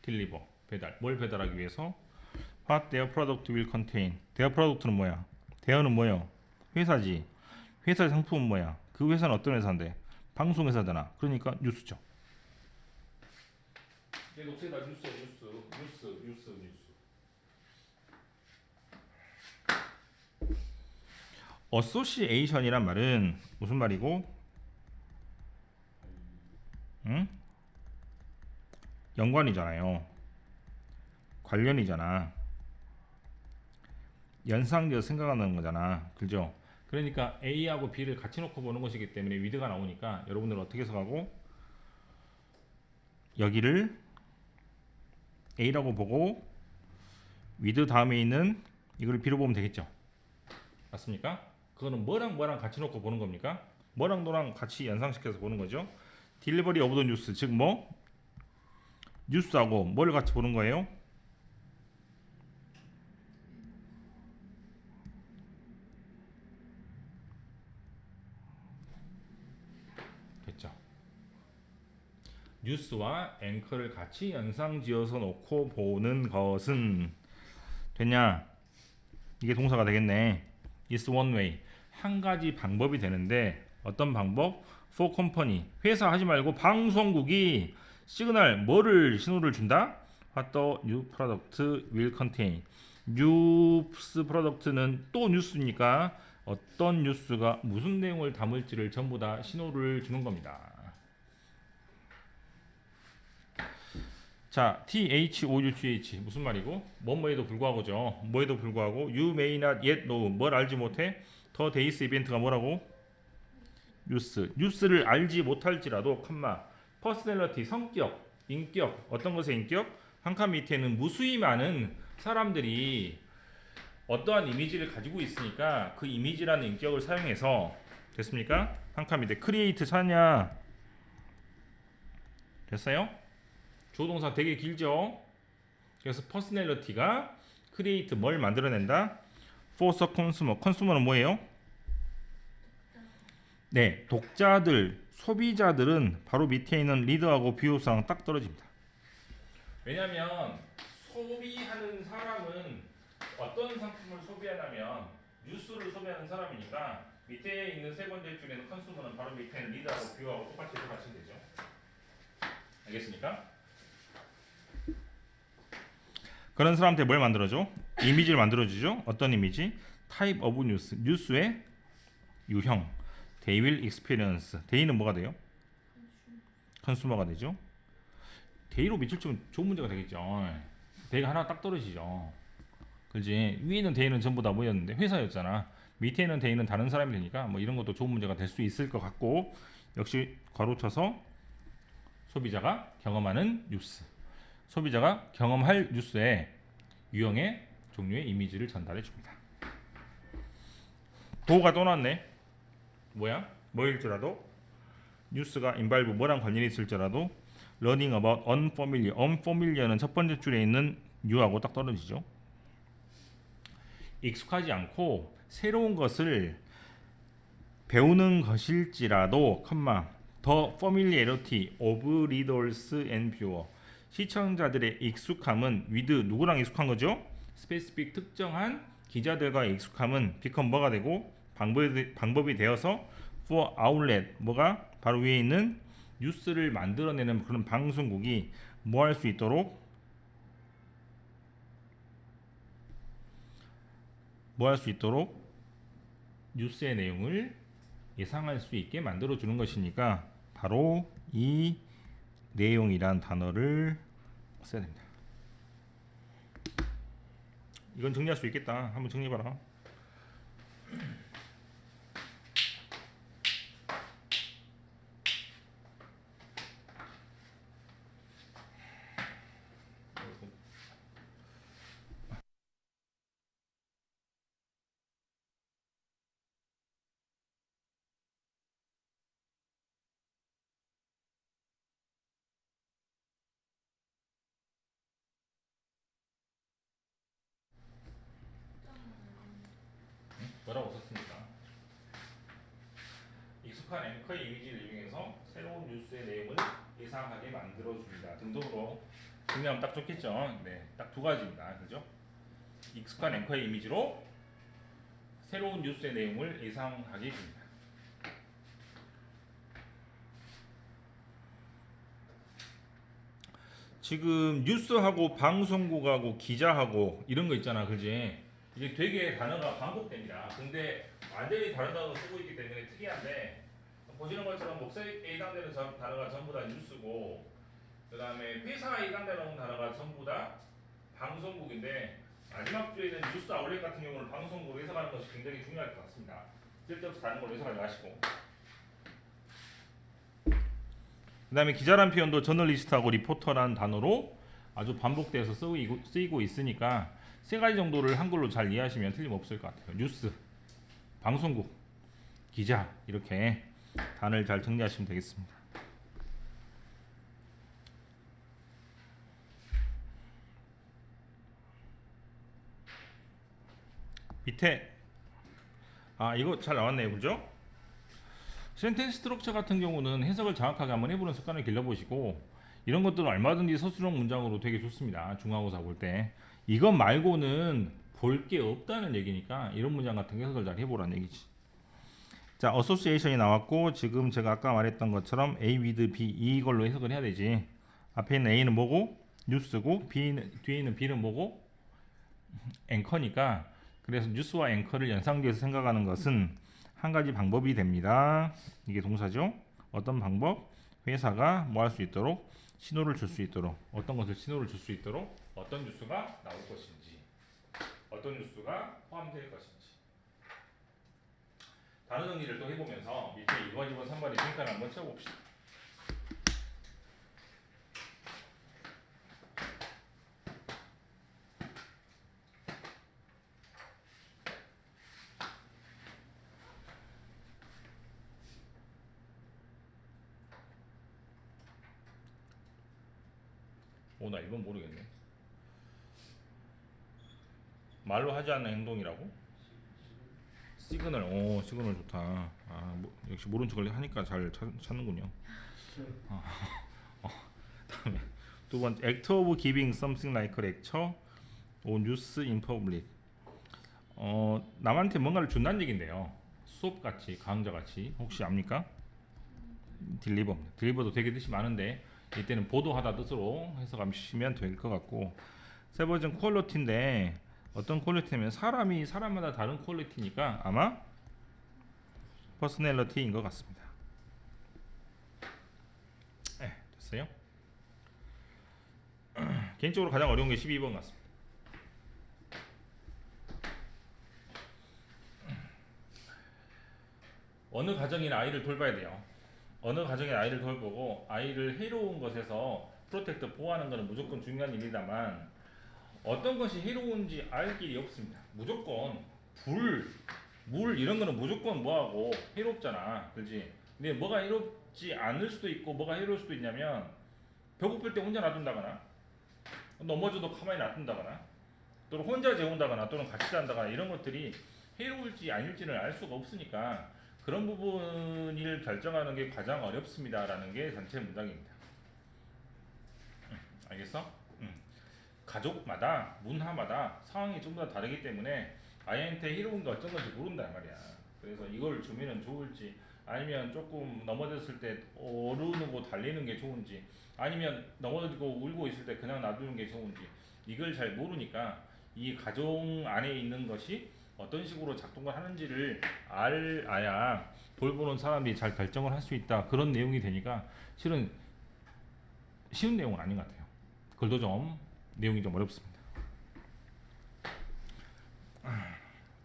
S1: 딜리버 배달. 뭘 배달하기 위해서? What their product will contain. their product는 뭐야? their는 뭐예요? 회사지. 회사의 상품은 뭐야? 그 회사는 어떤 회사인데? 방송회사잖아. 그러니까 뉴스죠. 녹색에다 뉴스. 어소시에이션이란 말은 무슨 말이고? 응? 연관이잖아요. 관련이잖아. 연상지어 생각하는 거잖아. 그죠? 그러니까 A하고 B를 같이 놓고 보는 것이기 때문에 위드가 나오니까 여러분들 어떻게 해석하고 여기를 A라고 보고 위드 다음에 있는 이걸 B로 보면 되겠죠. 맞습니까? 그거는 뭐랑 같이 놓고 보는 겁니까? 뭐랑 너랑 같이 연상시켜서 보는 거죠. 딜리버리 오브 더 뉴스 즉 뭐? 뉴스하고 뭘 같이 보는 거예요? 됐죠. 뉴스와 앵커를 같이 연상지어서 놓고 보는 것은 됐냐? 이게 동사가 되겠네. It's one way. 한 가지 방법이 되는데 어떤 방법? For company. 회사 하지 말고 방송국이 시그널 뭐를 신호를 준다? What the new product will contain. 뉴스 프로덕트는 또 뉴스니까 어떤 뉴스가 무슨 내용을 담을지를 전부 다 신호를 주는 겁니다. 자, THOUGH 무슨 말이고? 뭐뭐에도 불구하고죠. 뭐에도 불구하고 You may not yet know. 뭘 알지 못해? 더 데이스 이벤트가 뭐라고? 뉴스. 뉴스를 알지 못할지라도 컴마 퍼스널리티 성격, 인격. 어떤 것의 인격? 한 칸 밑에는 무수히 많은 사람들이 어떠한 이미지를 가지고 있으니까 그 이미지라는 인격을 사용해서 됐습니까? 한 칸 밑에 크리에이트 찾냐? 됐어요? 조동사 되게 길죠? 그래서 퍼스널리티가 크리에이트 뭘 만들어낸다? For the consumer. 컨슈머는 뭐예요? 네, 독자들, 소비자들은 바로 밑에 있는 리더하고 비교사랑 딱 떨어집니다. 왜냐하면 소비하는 사람은 어떤 상품을 소비하냐면 뉴스를 소비하는 사람이니까 밑에 있는 세 번째 줄에는 컨슈머는 바로 밑에 있는 리더하고 비교하고 똑같이 해석하시면 되죠. 알겠습니까? 그런 사람한테 뭘 만들어줘? 이미지를 만들어주죠. 어떤 이미지? Type of news. 뉴스의 유형. They will experience. They는 뭐가 돼요? 컨슈머가 되죠. They로 밑줄 치면 좋은 문제가 되겠죠. They가 하나 딱 떨어지죠. 그렇지. 위에 있는 They는 전부 다 뭐였는데 회사였잖아. 밑에 있는 They는 다른 사람이 되니까 뭐 이런 것도 좋은 문제가 될 수 있을 것 같고 역시 괄호쳐서 소비자가 경험하는 뉴스. 소비자가 경험할 뉴스의 유형의 종류의 이미지를 전달해 줍니다. 도가 또 나왔네. 뭐야? 뭐일지라도 뉴스가 인발브 뭐랑 관련이 있을지라도 learning about unfamiliar. unfamiliar는 첫 번째 줄에 있는 new하고 딱 떨어지죠. 익숙하지 않고 새로운 것을 배우는 것일지라도, the familiarity of readers and viewer. 시청자들의 익숙함은 with 누구랑 익숙한 거죠? specific 특정한 기자들과 익숙함은 become 뭐가 되고 방법이 되어서 for outlet 뭐가 바로 위에 있는 뉴스를 만들어내는 그런 방송국이 뭐 할 수 있도록 뉴스의 내용을 예상할 수 있게 만들어 주는 것이니까 바로 이 내용이란 단어를 써야 됩니다. 이건 정리할 수 있겠다. 한번 정리해봐라. 뭐라고 썼습니까? 익숙한 앵커의 이미지를 이용해서 새로운 뉴스의 내용을 예상하게 만들어줍니다. 등등으로 정리하면 딱 좋겠죠. 네, 딱 두 가지입니다. 그죠? 익숙한 앵커의 이미지로 새로운 뉴스의 내용을 예상하게 됩니다. 지금 뉴스하고 방송국하고 기자하고 이런 거 있잖아, 그지? 이게 되게 단어가 반복됩니다. 근데 완전히 다른 단어 쓰고 있기 때문에 특이한데, 보시는 것처럼 목소리에 해당되는 단어가 전부 다 뉴스고, 그 다음에 회사에 해당되는 단어가 전부 다 방송국인데, 마지막 줄에 있는 뉴스 아울렛 같은 경우는 방송국으로 해석하는 것이 굉장히 중요할 것 같습니다. 쓸데없이 다른 걸로 해석하지 마시고. 그 다음에 기자란 표현도 저널리스트하고 리포터라는 단어로 아주 반복돼서 쓰이고 있으니까 세 가지 정도를 한글로 잘 이해하시면 틀림없을 것 같아요. 뉴스, 방송국, 기자 이렇게 단어를 잘 정리하시면 되겠습니다. 밑에 이거 잘 나왔네요, 그죠? 센텐스 스트럭처 같은 경우는 해석을 정확하게 한번 해보는 습관을 길러보시고, 이런 것들은 얼마든지 서술형 문장으로 되게 좋습니다. 중간고사 볼 때. 이것 말고는 볼 게 없다는 얘기니까 이런 문장 같은 거 해석을 잘 해보라는 얘기지. 자, 어소시에이션이 나왔고, 지금 제가 아까 말했던 것처럼 A with B 이걸로 해석을 해야 되지. 앞에 있는 A는 뭐고? 뉴스고, 뒤에 있는 B는 뭐고? 앵커니까. 그래서 뉴스와 앵커를 연상지어서 생각하는 것은 한 가지 방법이 됩니다. 이게 동사죠. 어떤 방법? 회사가 뭐 할 수 있도록 신호를 줄 수 있도록, 어떤 것을 신호를 줄 수 있도록 어떤 뉴스가 나올 것인지, 어떤 뉴스가 포함될 것인지. 단어 정리를 또 해보면서 밑에 2번, 2번, 3번의 빈칸을 한번 채워봅시다. 나 이건 모르겠네. 말로 하지 않는 행동이라고? 시그널. 시그널 좋다. 역시 모른 척을 하니까 잘 찾는군요. 다음에 두 번째, act of giving something like a lecture or news in public. 남한테 뭔가를 준다는 얘긴데요. 수업 같이, 강좌 같이. 혹시 압니까? 딜리버도 되게 뜻이 많은데 이때는 보도하다 뜻으로 해석하시면 될 것 같고, 세 번째는 퀄리티인데 어떤 퀄리티냐면 사람이 사람마다 다른 퀄리티니까 아마 퍼스널리티인 것 같습니다. 됐어요? 개인적으로 가장 어려운 게 12번 같습니다. 어느 가정이나 아이를 돌봐야 돼요. 어느 가정의 아이를 돌보고 아이를 해로운 것에서 프로텍트 보호하는 것은 무조건 중요한 일이다만, 어떤 것이 해로운지 알 길이 없습니다. 무조건 불, 물 이런 거는 무조건 뭐하고 해롭잖아, 그렇지? 근데 뭐가 해롭지 않을 수도 있고 뭐가 해로울 수도 있냐면 배고플 때 혼자 놔둔다거나 넘어져도 가만히 놔둔다거나 또는 혼자 재운다거나 또는 같이 잔다거나 이런 것들이 해로울지 아닐지를 알 수가 없으니까 그런 부분을 결정하는 게 가장 어렵습니다라는 게 전체 문장입니다. 알겠어? 가족마다 문화마다 상황이 좀 더 다르기 때문에 아이한테 해로운 게 어떤 건지 모른단 말이야. 그래서 이걸 주면은 좋을지 아니면 조금 넘어졌을 때 오르고 달리는 게 좋은지 아니면 넘어지고 울고 있을 때 그냥 놔두는 게 좋은지 이걸 잘 모르니까 이 가정 안에 있는 것이 어떤 식으로 작동을 하는지를 알아야 돌보는 사람이 잘 결정을 할 수 있다. 그런 내용이 되니까 실은 쉬운 내용은 아닌 것 같아요. 글도 좀 내용이 좀 어렵습니다.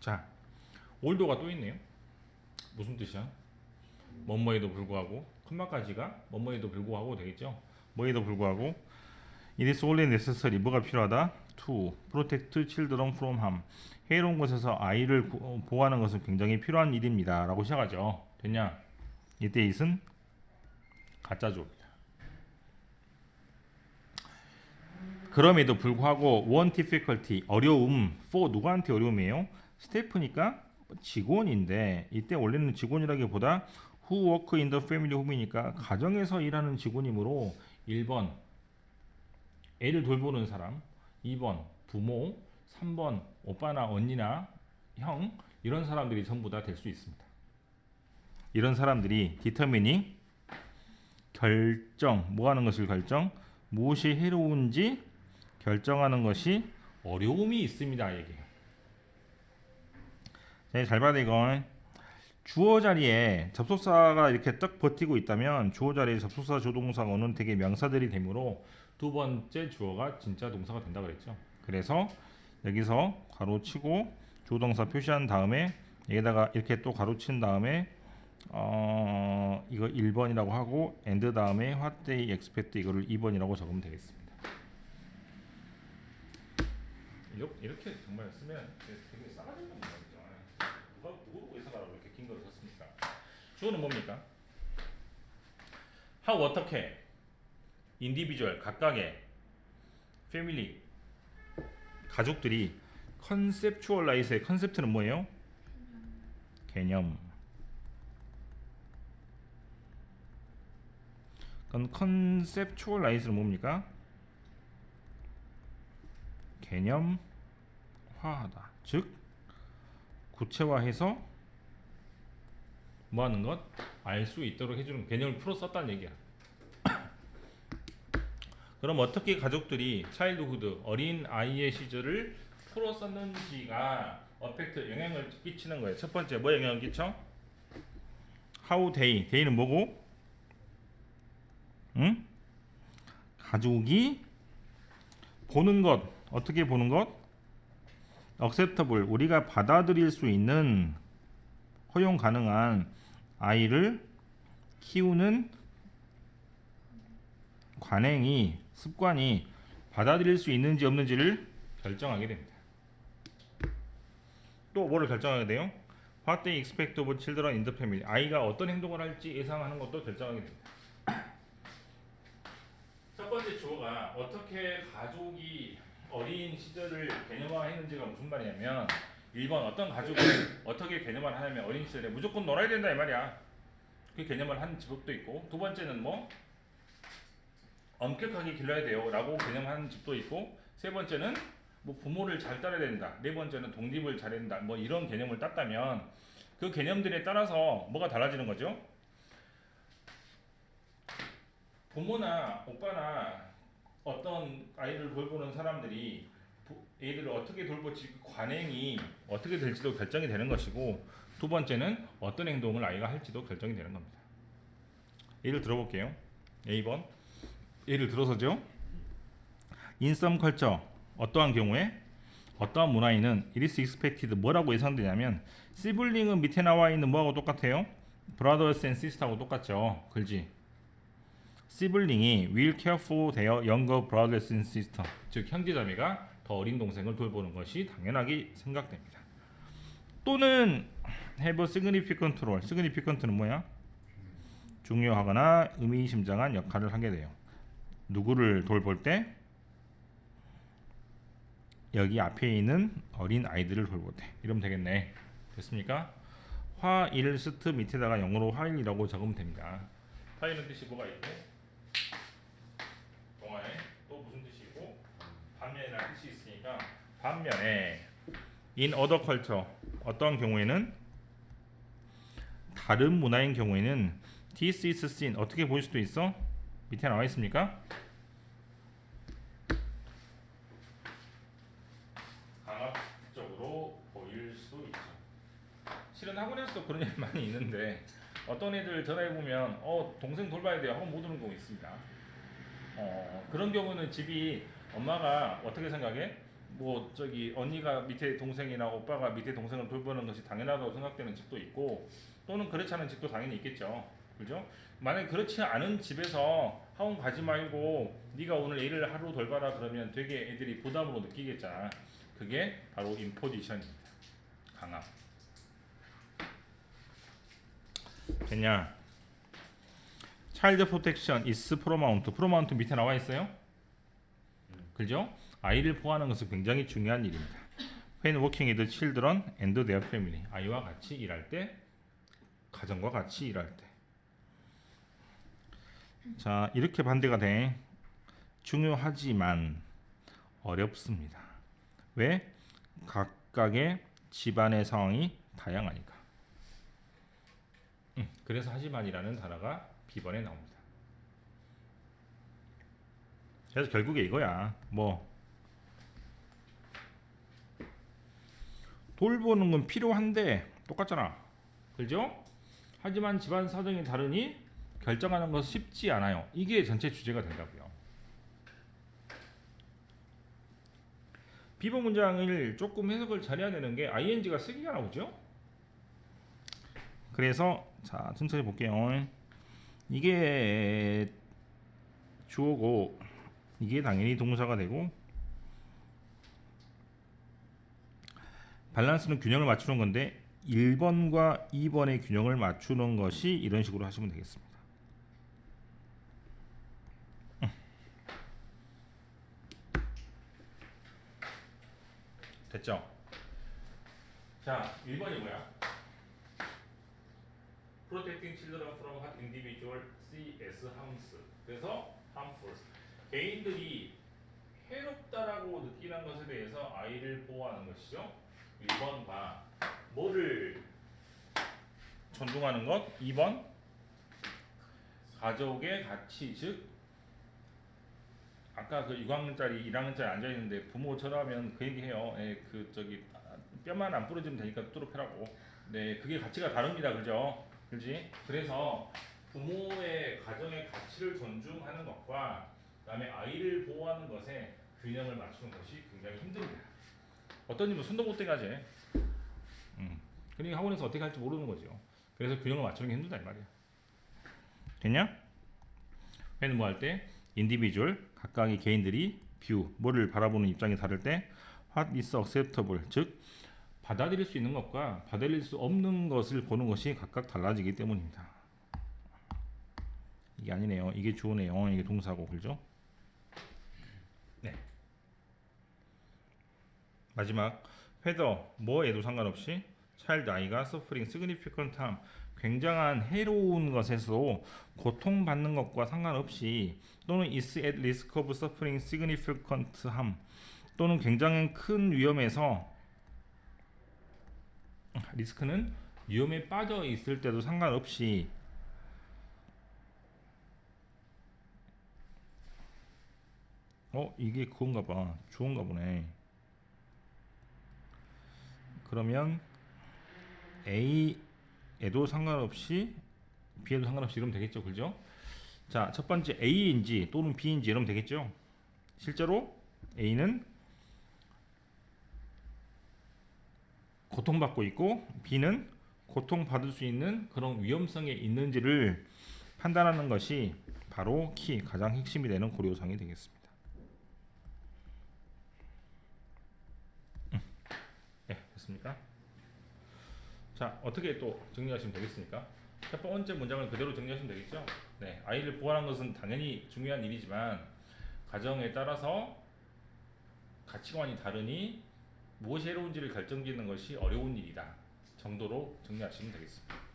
S1: 자, 올도가 또 있네요. 무슨 뜻이야? 뭐뭐에도 불구하고 콤마까지가 뭐뭐에도 불구하고 되겠죠. 뭐에도 불구하고 it is only necessary 뭐가 필요하다? to protect children from harm 해로운 곳에서 아이를 보호하는 것은 굉장히 필요한 일입니다 라고 시작하죠. 됐냐? 이때 it은 가짜주어입니다. 그럼에도 불구하고 one difficulty 어려움 for 누구한테 어려움이에요? 스태프니까 직원인데 이때 원래는 직원이라기보다 who work in the family home이니까 가정에서 일하는 직원이므로 1번 애를 돌보는 사람 2번 부모 3번 오빠나 언니나 형 이런 사람들이 전부 다 될 수 있습니다. 이런 사람들이 determining 결정 뭐 하는 것을 결정 무엇이 해로운지 결정하는 것이 어려움이 있습니다. 얘기해요. 잘 봐야 돼 이건. 주어 자리에 접속사가 이렇게 딱 버티고 있다면 주어 자리에 접속사 조동사가 오는 되게 명사들이 되므로 두 번째 주어가 진짜 동사가 된다 그랬죠. 그래서 여기서 가로치고 조동사 표시한 다음에 여기다가 이렇게 또 가로친 다음에 이거 1번이라고 하고 and 다음에 what they expect 이거를 2번이라고 적으면 되겠습니다. 이렇게 정말 쓰면 되게 싸가지 없는 거죠. 누가 누구 예상하라고 이렇게 긴 거를 썼습니까? 주어는 뭡니까? how 어떻게 individual 각각의 family 가족들이 conceptualize의 컨셉트는 뭐예요? 개념. 그럼 conceptualize는 뭡니까? 개념화하다. 즉 구체화해서 뭐 하는 것? 알 수 있도록 해주는 개념을 풀어 썼다는 얘기야. 그럼 어떻게 가족들이 차일드후드 어린 아이의 시절을 풀어 썼는지가 어펙트 영향을 끼치는 거예요. 첫 번째 뭐 영향을 끼쳐? how they they는 뭐고? 응? 가족이 보는 것 어떻게 보는 것? acceptable 우리가 받아들일 수 있는 허용 가능한 아이를 키우는 관행이 습관이 받아들일 수 있는지 없는지를 결정하게 됩니다. 또 뭐를 결정하게 돼요? What they expect of children in the family 아이가 어떤 행동을 할지 예상하는 것도 결정하게 됩니다. 첫 번째 주어가 어떻게 가족이 어린 시절을 개념화했는지가 무슨 말이냐면 1번 어떤 가족을 어떻게 개념을 하냐면 어린 시절에 무조건 놀아야 된다 이 말이야. 그 개념을 한 집도 있고 두 번째는 뭐 엄격하게 길러야 돼요 라고 개념하는 집도 있고 세 번째는 뭐 부모를 잘 따라야 된다 네 번째는 독립을 잘해야 된다 뭐 이런 개념을 땄다면 그 개념들에 따라서 뭐가 달라지는 거죠? 부모나 오빠나 어떤 아이를 돌보는 사람들이 애들을 어떻게 돌볼지 관행이 어떻게 될지도 결정이 되는 것이고 두 번째는 어떤 행동을 아이가 할지도 결정이 되는 겁니다. 예를 들어볼게요. A번 예를 들어서죠. In some culture 어떠한 경우에 어떠한 문화에는 it is expected 뭐라고 예상되냐면 시블링은 밑에 나와 있는 뭐하고 똑같아요? brothers and sisters하고 똑같죠. 그렇지? 시블링이 will care for their younger brothers and sisters 즉 형제자매가 더 어린 동생을 돌보는 것이 당연하게 생각됩니다. 또는 have a significant role. significant는 뭐야? 중요하거나 의미심장한 역할을 하게 돼요. 누구를 돌볼 때? 여기 앞에 있는 어린 아이들을 돌볼 때. 이러면 되겠네. 됐습니까? whilst 밑에다가 영어로 while이라고 적으면 됩니다. while은 뜻이 뭐가 있고, 동안에 또 무슨 뜻이 있고, 반면이라는 뜻이 있으니까, 반면에 in other culture, 어떤 경우에는, 다른 문화인 경우에는 this is seen, 어떻게 보일 수도 있어? 밑에 나와 있습니까? 강압적으로 보일 수도 있죠. 실은 학원에서도 그런 일 많이 있는데, 어떤 애들 전화해보면 동생 돌봐야 돼요 하고 못 오는 경우 있습니다. 그런 경우는 집이 엄마가 어떻게 생각해? 뭐 저기 언니가 밑에 동생이나 오빠가 밑에 동생을 돌보는 것이 당연하다고 생각되는 집도 있고, 또는 그렇지 않은 집도 당연히 있겠죠. 그죠? 만약에 그렇지 않은 집에서 학원 가지 말고 네가 오늘 애를 하루 돌봐라 그러면 되게 애들이 부담으로 느끼겠잖아. 그게 바로 임포지션입니다. 강압. 됐냐? 차일드 프로텍션 is paramount. paramount 밑에 나와 있어요. 그죠? 아이를 보호하는 것은 굉장히 중요한 일입니다. When working with children and their family. 아이와 같이 일할 때, 가정과 같이 일할 때. 자, 이렇게 반대가 돼. 중요하지만 어렵습니다. 왜? 각각의 집안의 상황이 다양하니까. 그래서 하지만이라는 단어가 B번에 나옵니다. 그래서 결국에 이거야. 뭐 돌보는 건 필요한데 똑같잖아. 그죠? 하지만 집안 사정이 다르니 결정하는 것은 쉽지 않아요. 이게 전체 주제가 된다고요. B번 문장을 조금 해석을 잘해야 되는 게 ing가 3개가 나오죠. 그래서 자 천천히 볼게요. 이게 주어고 이게 당연히 동사가 되고, 밸런스는 균형을 맞추는 건데 1번과 2번의 균형을 맞추는 것이 이런 식으로 하시면 되겠습니다. 됐죠? 자, 1번이 뭐야? Protecting children from what individual see as harmful. 그래서 harmful. 개인들이 해롭다라고 느끼는 것에 대해서 아이를 보호하는 것이죠. 1번과 뭐를 존중하는 것? 2번 가족의 가치, 즉 아까 그 6학년짜리 1학년짜리 앉아있는데 부모 전화하면 그 얘기해요. 그 저기 뼈만 안 부러지면 되니까 뚜렷 해라고. 네, 그게 가치가 다릅니다. 그죠? 그렇지? 그래서 부모의 가정의 가치를 존중하는 것과 그다음에 아이를 보호하는 것에 균형을 맞추는 것이 굉장히 힘듭니다. 어떤 집은 손도 못 대게 하지. 그러니까 학원에서 어떻게 할지 모르는 거죠. 그래서 균형을 맞추는 게 힘들다 이 말이야. 됐냐? 회는 뭐 할 때? individual, 각각의 개인들이 view, 뭐를 바라보는 입장이 다를 때 what is acceptable, 즉 받아들일 수 있는 것과 받아들일 수 없는 것을 보는 것이 각각 달라지기 때문입니다. 이게 아니네요. 이게 주어네요. 이게 동사고, 그죠? 네. 마지막 whether, 뭐에도 상관없이 child, 아이가 suffering significant harm, 굉장한 해로운 것에서 고통받는 것과 상관없이, 또는 is at risk of suffering significant harm, 또는 굉장히 큰 위험에서, 리스크는 위험에 빠져 있을 때도 상관없이 이게 그건가 봐. 주어인가 보네. 그러면 A에도 상관없이 B에도 상관없이 이러면 되겠죠. 그죠? 자, 첫 번째 A인지 또는 B인지 이러면 되겠죠. 실제로 A는 고통받고 있고 B는 고통받을 수 있는 그런 위험성에 있는지를 판단하는 것이 바로 가장 핵심이 되는 고려사항이 되겠습니다. 네, 됐습니까? 자, 어떻게 또 정리하시면 되겠습니까? 첫 번째 문장을 그대로 정리하시면 되겠죠? 네, 아이를 보호하는 것은 당연히 중요한 일이지만 가정에 따라서 가치관이 다르니 무엇이 해로운지를 결정짓는 것이 어려운 일이다 정도로 정리하시면 되겠습니다.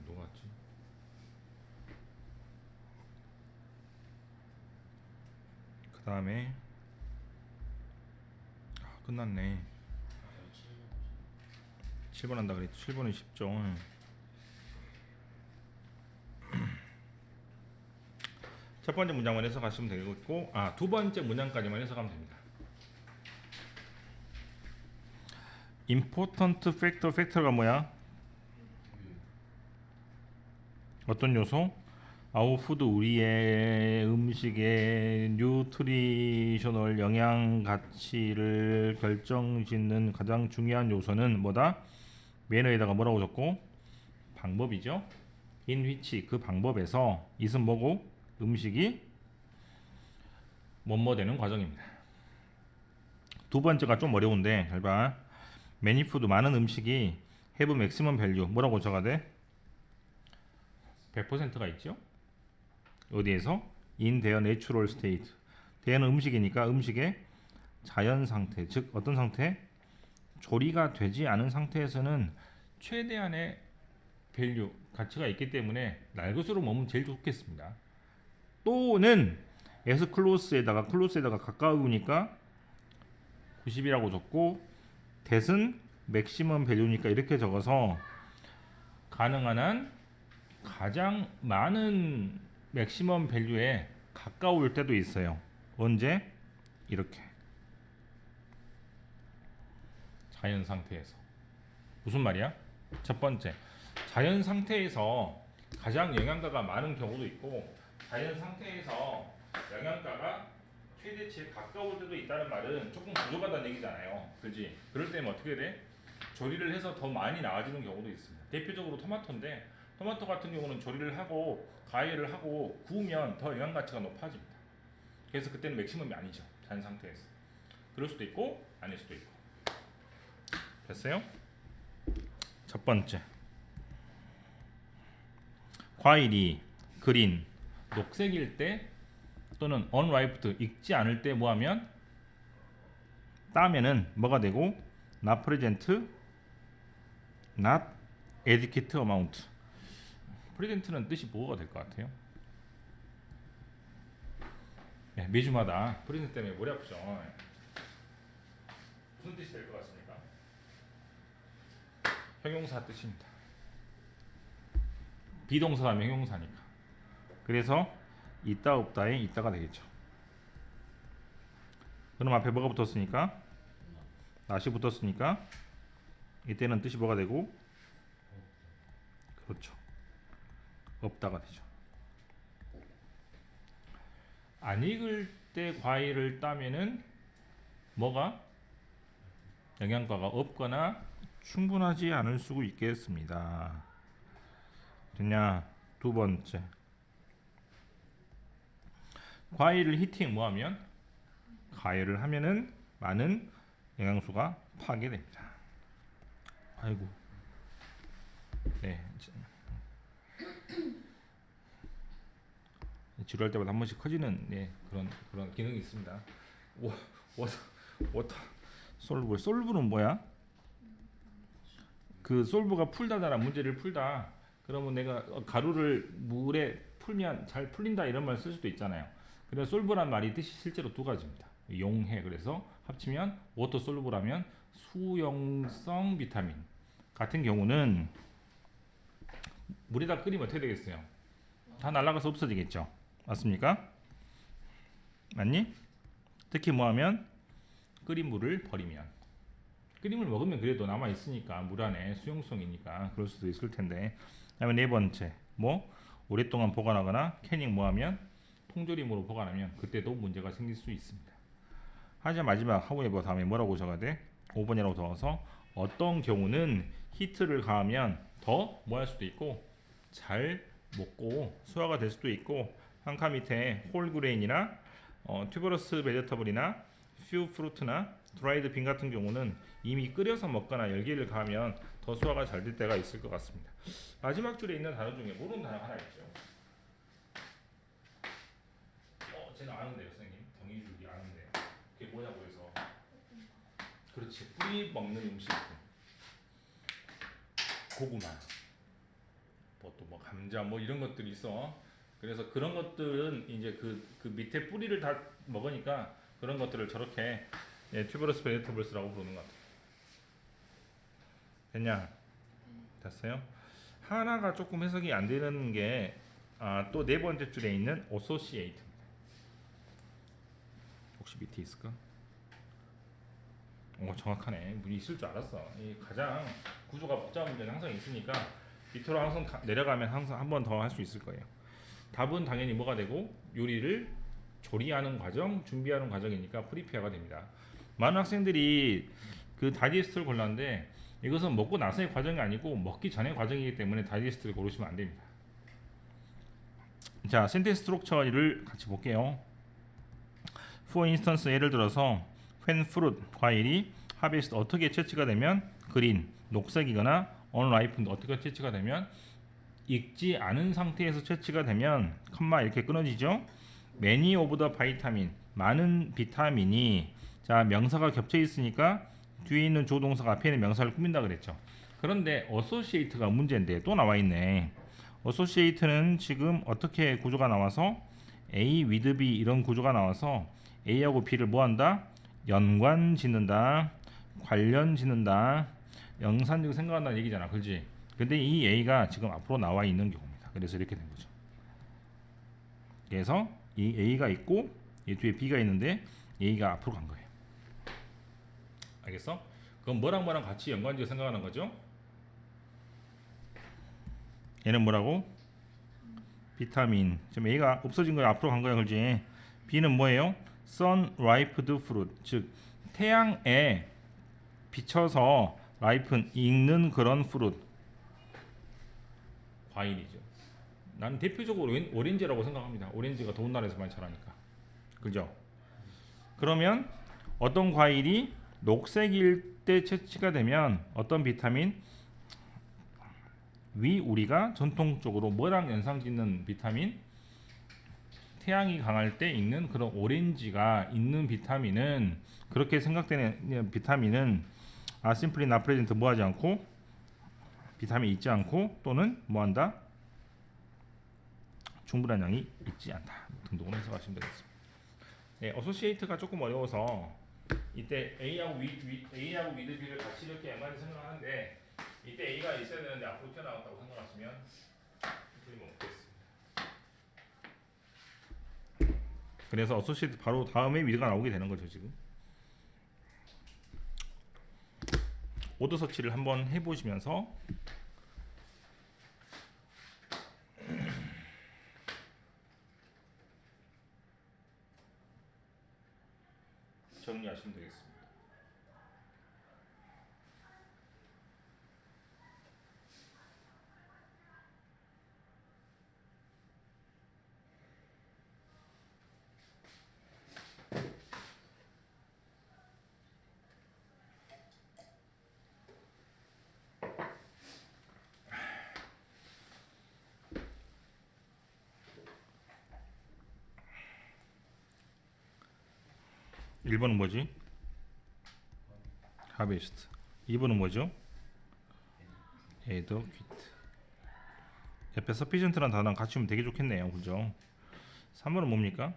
S1: 녹았지? 그 다음에 끝났네. 7번 한다 그랬지. 7번은 쉽죠. 첫 번째 문장만 해석하시면 되겠고, 두 번째 문장까지만 해석하면 됩니다. important factor, factor가 뭐야? 어떤 요소? our food, 우리의 음식의 뉴트리셔널 영양 가치를 결정짓는 가장 중요한 요소는 뭐다? 매너에다가 뭐라고 적고? 방법이죠. in which, 그 방법에서 it은 뭐고? 음식이 뭐뭐 되는 과정입니다. 두 번째가 좀 어려운데 잘 봐. many food, 많은 음식이 have maximum value, 뭐라고 적어야 돼? 100%가 있죠. 어디에서? in their natural state. their는 음식이니까 음식의 자연 상태, 즉 어떤 상태? 조리가 되지 않은 상태에서는 최대한의 밸류, 가치가 있기 때문에 날 것으로 먹으면 제일 좋겠습니다. 또는 as close에다가 가까우니까 90이라고 적고 that은 maximum value니까 이렇게 적어서 가능한 한 가장 많은 맥시멈 밸류에 가까울 때도 있어요. 언제? 이렇게 자연 상태에서. 무슨 말이야? 첫 번째, 자연 상태에서 가장 영양가가 많은 경우도 있고 자연 상태에서 영양가가 최대치에 가까울 때도 있다는 말은 조금 부족하다는 얘기잖아요. 그렇지? 그럴 때는 어떻게 돼? 조리를 해서 더 많이 나아지는 경우도 있습니다. 대표적으로 토마토인데 토마토 같은 경우는 조리를 하고 가열을 하고 구우면 더 영양 가치가 높아집니다. 그래서 그때는 맥시멈이 아니죠. 자연 상태에서. 그럴 수도 있고 아닐 수도 있고. 됐어요? 첫 번째, 과일이 그린, 녹색일 때 또는 unripe, 익지 않을 때 뭐하면? 따면은 뭐가 되고? not present, not adequate amount. 프레젠트는 뜻이 뭐가 될 것 같아요? 네, 매주마다 프레젠트 때문에 머리 아프죠. 무슨 뜻이 될 것 같습니까? 형용사 뜻입니다. 비동사라면 형용사니까. 그래서 있다 없다에 있다가 되겠죠. 그럼 앞에 뭐가 붙었으니까? not이 붙었으니까 이때는 뜻이 뭐가 되고? 그렇죠. 없다가 되죠. 안 익을 때 과일을 따면은 뭐가? 영양가가 없거나 충분하지 않을 수 있겠습니다. 됐냐? 두 번째, 과일을 히팅 뭐하면? 가열을 하면은 많은 영양소가 파괴됩니다. 아이고. 네. 지루할 때마다 한 번씩 커지는 그런 기능이 있습니다. 워터 솔브는 뭐야? 그 솔브가 풀다라는 문제를 풀다. 그러면 내가 가루를 물에 풀면 잘 풀린다 이런 말 쓸 수도 있잖아요. 그래서 솔브란 말이 뜻이 실제로 두 가지입니다. 용해, 그래서 합치면 워터 솔브라면 수용성 비타민 같은 경우는 물에다 끓이면 어떻게 되겠어요? 다 날아가서 없어지겠죠. 맞습니까? 맞니? 특히 뭐하면? 끓인 물을 버리면. 끓임을 먹으면 그래도 남아 있으니까 물 안에 수용성이니까 그럴 수도 있을 텐데. 그다음에 네 번째, 뭐 오랫동안 보관하거나 캐닝 뭐하면 통조림으로 보관하면 그때도 문제가 생길 수 있습니다. 하자 마지막 하우에버 다음에 뭐라고 적어야 돼? 5번이라고 적어서 어떤 경우는 히트를 가하면 더 뭐 할 수도 있고 잘 먹고 소화가 될 수도 있고 한 칸 밑에 홀그레인이나 튜버러스 베제터블이나 퓨 프루트나 드라이드 빈 같은 경우는 이미 끓여서 먹거나 열기를 가하면 더 소화가 잘 될 때가 있을 것 같습니다. 마지막 줄에 있는 단어 중에 모르는 단어 하나 있죠. 제가 아는데요, 선생님. 정의줄이 아는데. 그게 뭐냐고 해서. 그렇지. 뿌리 먹는 음식. 고구마. 뭐 또 뭐 감자 뭐 이런 것들이 있어. 그래서 그런 것들은 이제 그 밑에 뿌리를 다 먹으니까 그런 것들을 저렇게 튜버러스 베지터블스라고 부르는 것 같아요. 됐냐? 됐어요? 하나가 조금 해석이 안 되는 게 또 네 번째 줄에 있는 associate. 혹시 밑에 있을까? 정확하네. 문이 있을 줄 알았어. 이 가장 구조가 복잡한 문제는 항상 있으니까 밑으로 항상 내려가면 항상 한 번 더 할 수 있을 거예요. 답은 당연히 뭐가 되고 요리를 조리하는 과정, 준비하는 과정이니까 프리페어가 됩니다. 많은 학생들이 그 다이제스트를 골랐는데 이것은 먹고 나서의 과정이 아니고 먹기 전의 과정이기 때문에 다이제스트를 고르시면 안 됩니다. 자, 센텐스 스트럭처를 같이 볼게요. For instance, 예를 들어서 when fruit, 과일이 harvest 어떻게 채취가 되면 green, 녹색이거나 unripened 어떻게 채취가 되면 익지 않은 상태에서 채취가 되면 컴마 이렇게 끊어지죠. many of the vitamin 많은 비타민이 자 명사가 겹쳐 있으니까 뒤에 있는 조동사가 앞에 있는 명사를 꾸민다 그랬죠. 그런데 associate가 문제인데 또 나와 있네. associate는 지금 어떻게 구조가 나와서 A with B 이런 구조가 나와서 A하고 B를 뭐한다? 연관 짓는다, 관련 짓는다, 영산적 생각한다는 얘기잖아, 그렇지? 근데 이 A가 지금 앞으로 나와 있는 경우입니다. 그래서 이렇게 된 거죠. 그래서 이 A가 있고 이 뒤에 B가 있는데 A가 앞으로 간 거예요. 알겠어? 그럼 뭐랑 뭐랑 같이 연관지어 생각하는 거죠? 얘는 뭐라고? 비타민. 지금 A가 없어진 거야, 앞으로 간 거야, 그렇지? B는 뭐예요? sun-ripened fruit, 즉 태양에 비쳐서 ripen, 익는 그런 fruit, 과일이죠. 나는 대표적으로 오렌지라고 생각합니다. 오렌지가 더운 나라에서 많이 자라니까. 그죠? 그러면 어떤 과일이 녹색일 때 채취가 되면 어떤 비타민 우리가 전통적으로 뭐랑 연상짓는 비타민 태양이 강할 때 익는 그런 오렌지가 있는 비타민은 그렇게 생각되는 비타민은 simply not present 뭐하지 않고 비타민이 있지 않고 또는 뭐한다? 충분한 양이 있지 않다 등등으로 해석하시면 되겠습니다. 네, 어소시에이트가 조금 어려워서 이때 A하고 with B를 같이 이렇게 연관해서 생각하는데 이때 A가 있어야 되는데 앞으로 튀어나왔다고 생각하시면 틀림없겠습니다. 그래서 어소시에이트 바로 다음에 with가 나오게 되는 거죠. 지금 오더 서치를 한번 해보시면서 정리하시면 되겠습니다. 일 번은 뭐지? harvest. 2번은 뭐죠? adequate. 옆에 sufficient라는 단어랑 같이 오면 되게 좋겠네요. 그죠? 3번은 뭡니까?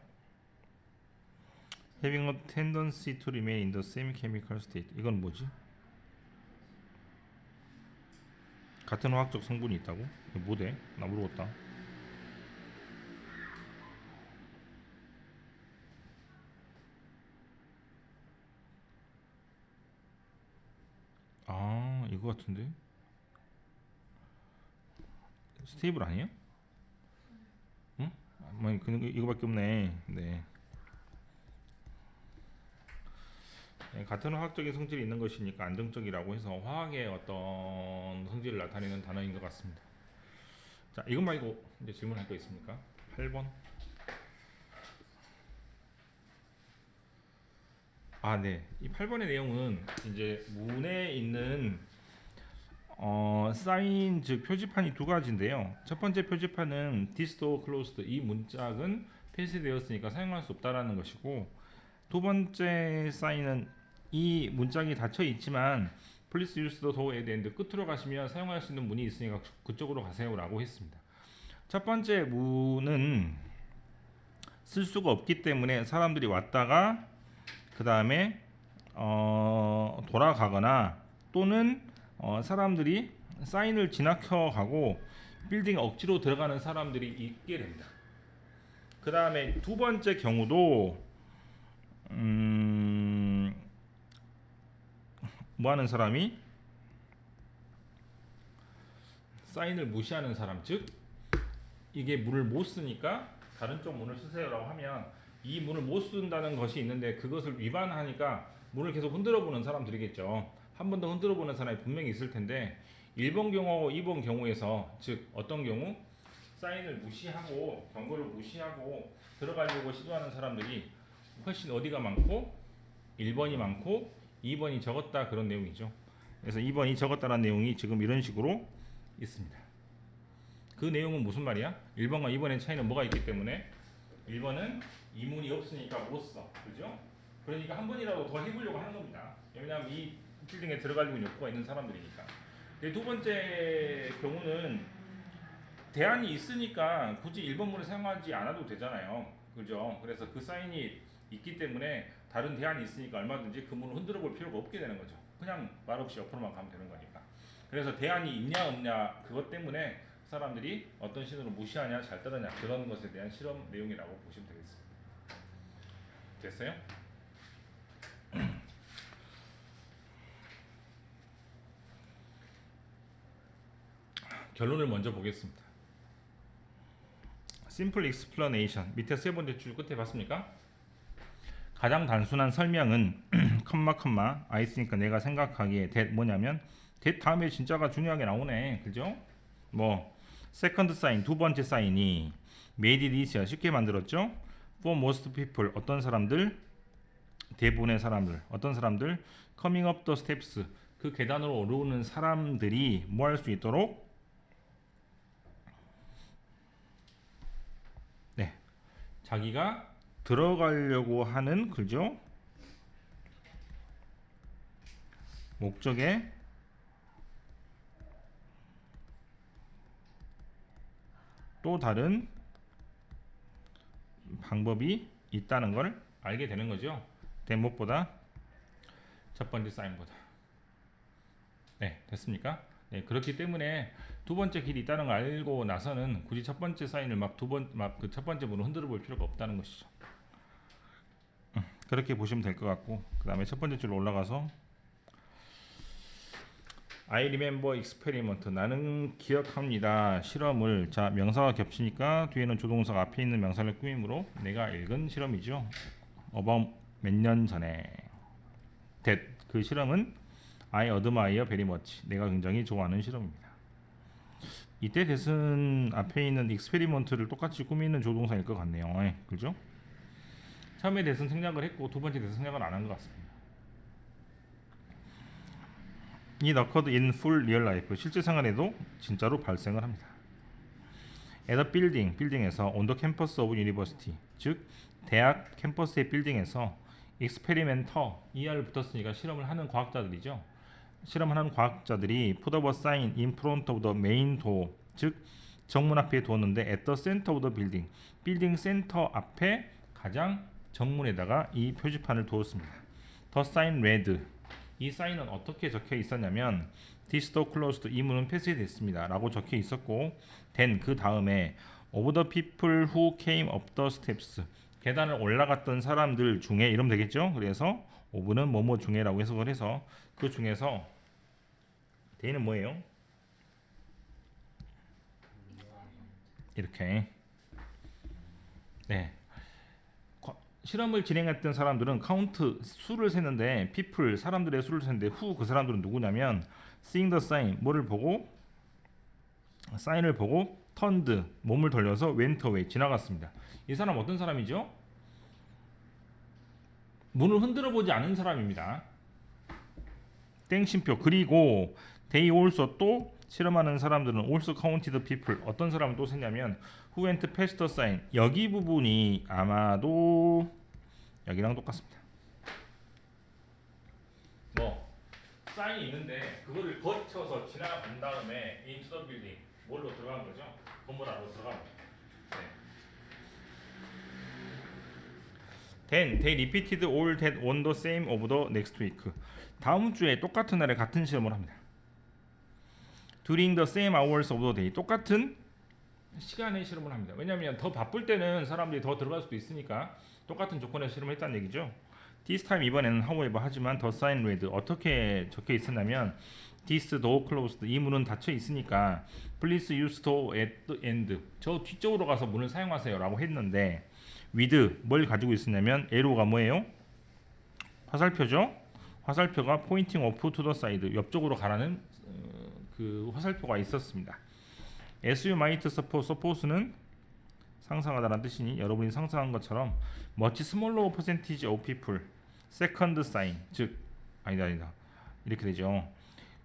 S1: having a tendency to remain in the same chemical state. 이건 뭐지? 같은 화학적 성분이 있다고? 이거 뭐대? 나 모르겠다. 아 이거 같은데 스테이블 아니에요? 응? 뭐 이거밖에 없네. 네. 네, 같은 화학적인 성질이 있는 것이니까 안정적이라고 해서 화학의 어떤 성질을 나타내는 단어인 것 같습니다. 자, 이것 말고 이제 질문할 거 있습니까? 8번. 아, 네. 이 8번의 내용은 이제 문에 있는 사인 즉 표지판이 두 가지인데요. 첫 번째 표지판은 this door closed 이 문짝은 폐쇄되었으니까 사용할 수 없다라는 것이고 두 번째 사인은 이 문짝이 닫혀 있지만 please use the door at end 끝으로 가시면 사용할 수 있는 문이 있으니까 그쪽으로 가세요라고 했습니다. 첫 번째 문은 쓸 수가 없기 때문에 사람들이 왔다가 그 다음에 돌아가거나 또는 사람들이 사인을 지나쳐 가고 빌딩에 억지로 들어가는 사람들이 있게 됩니다. 그 다음에 두 번째 경우도 뭐 하는 사람이 사인을 무시하는 사람, 즉 이게 문을 못 쓰니까 다른 쪽 문을 쓰세요라고 하면 이 문을 못 쓴다는 것이 있는데 그것을 위반하니까 문을 계속 흔들어 보는 사람들이겠죠. 한 번 더 흔들어 보는 사람이 분명히 있을 텐데 1번 경우하고 2번 경우에서 즉 어떤 경우 사인을 무시하고 경고를 무시하고 들어가려고 시도하는 사람들이 훨씬 어디가 많고 1번이 많고 2번이 적었다 그런 내용이죠. 그래서 2번이 적었다는 내용이 지금 이런 식으로 있습니다. 그 내용은 무슨 말이야? 1번과 2번의 차이는 뭐가 있기 때문에 1번은 이문이 없으니까 못 써. 그죠? 그러니까 한 번이라도 더 해보려고 하는 겁니다. 왜냐하면 이 빌딩에 들어가려고 욕구가 있는 사람들이니까. 근데 두 번째 경우는 대안이 있으니까 굳이 1번 문을 사용하지 않아도 되잖아요. 그죠? 그래서 그 사인이 있기 때문에 다른 대안이 있으니까 얼마든지 그 문을 흔들어 볼 필요가 없게 되는 거죠. 그냥 말없이 옆으로만 가면 되는 거니까. 그래서 대안이 있냐 없냐 그것 때문에 사람들이 어떤 신호를 무시하냐 잘 따르냐 그런 것에 대한 실험 내용이라고 보시면 되겠습니다. 됐어요? 결론을 먼저 보겠습니다. Simple explanation 밑에 세 번째 줄 끝에 봤습니까? 가장 단순한 설명은 컴마 아 있으니까 내가 생각하기에 that 뭐냐면 that 다음에 진짜가 중요하게 나오네. 그죠? 뭐 second sign 두 번째 사인이 made it easier 쉽게 만들었죠? For most people 어떤 사람들 대부분의 사람들 어떤 사람들 coming up the steps 그 계단으로 오르는 사람들이 뭐 할 수 있도록 네 자기가 들어가려고 하는 그죠? 목적에 또 다른 방법이 있다는 걸 알게 되는 거죠. 대목보다 첫 번째 사인보다. 네, 됐습니까? 네, 그렇기 때문에 두 번째 길이 있다는 걸 알고 나서는 굳이 첫 번째 사인을 막 그 첫 번째 문을 흔들어 볼 필요가 없다는 것이죠. 그렇게 보시면 될 것 같고 그 다음에 첫 번째 줄로 올라가서 I remember experiment 나는 기억합니다 실험을 자 명사가 겹치니까 뒤에는 조동사가 앞에 있는 명사를 꾸미므로 내가 읽은 실험이죠. about 몇 년 전에 that 그 실험은 I admire very much 내가 굉장히 좋아하는 실험입니다. 이때 that은 앞에 있는 experiment를 똑같이 꾸미는 조동사일 것 같네요. 네, 그죠? 처음에 that은 생략을 했고 두 번째 that은 생략을 안 한 것 같습니다. 이 occurred in full real life 실제 생활에도 진짜로 발생을 합니다. at a building 빌딩에서 on the campus of university 즉 대학 캠퍼스의 빌딩에서 experimenter ER 붙었으니까 실험을 하는 과학자들이죠. 실험하는 과학자들이 put up a sign in front of the main door 즉 정문 앞에 두었는데 at the center of the building 빌딩 센터 앞에 가장 정문에다가 이 표지판을 두었습니다. The sign read 이 사인은 어떻게 적혀 있었냐면 This door closed 이 문은 폐쇄됐습니다 라고 적혀 있었고 then 그 다음에 of the people who came up the steps 계단을 올라갔던 사람들 중에 이러면 되겠죠. 그래서 of는 뭐뭐 중에라고 해석을 해서 그 중에서 데이는 뭐예요? 이렇게. 네. 실험을 진행했던 사람들은 카운트 수를 세는데 people 사람들의 수를 세는데 who 그 사람들은 누구냐면 seeing the sign 뭐를 보고 사인을 보고 turned 몸을 돌려서 went away 지나갔습니다. 이 사람 어떤 사람이죠? 문을 흔들어 보지 않은 사람입니다. 땡심표. 그리고 they also 또 실험하는 사람들은 also counted people 어떤 사람은 또 세냐면 who went past the sign 여기 부분이 아마도 여기랑 똑같습니다. 뭐 사인이 있는데 그거를 거쳐서 지나간 다음에 into the building 뭘로 들어간 거죠? 건물 안으로 들어간 거죠. 네. Then they repeated all that on the same of the next week. 다음 주에 똑같은 날에 같은 시험을 합니다. During the same hours of the day. 똑같은 시간에 실험을 합니다. 왜냐하면 더 바쁠 때는 사람들이 더 들어갈 수도 있으니까 똑같은 조건에 실험을 했다는 얘기죠. This time 이번에는 however 하지만 the sign read 어떻게 적혀 있었냐면 This door closed 이 문은 닫혀 있으니까 Please use door at the end 저 뒤쪽으로 가서 문을 사용하세요라고 했는데 with 뭘 가지고 있었냐면 arrow가 뭐예요? 화살표죠. 화살표가 pointing off to the side 옆쪽으로 가라는 그 화살표가 있었습니다. As you might suppose는 상상하다라는 뜻이니 여러분이 상상한 것처럼 much smaller percentage of people second sign 즉 아니다 이렇게 되죠.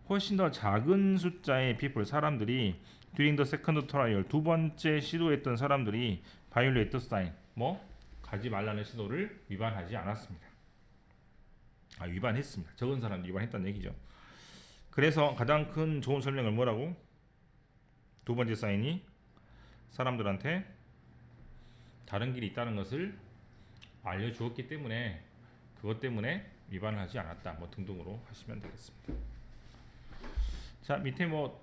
S1: 훨씬 더 작은 숫자의 people 사람들이 during the second trial 두 번째 시도했던 사람들이 violate the sign 뭐 가지 말라는 시도를 위반하지 않았습니다. 위반했습니다. 적은 사람들이 위반했다는 얘기죠. 그래서 가장 큰 좋은 설명을 뭐라고? 두 번째 사인이 사람들한테 다른 길이 있다는 것을 알려주었기 때문에 그것 때문에 위반을 하지 않았다 뭐 등등으로 하시면 되겠습니다. 자 밑에 뭐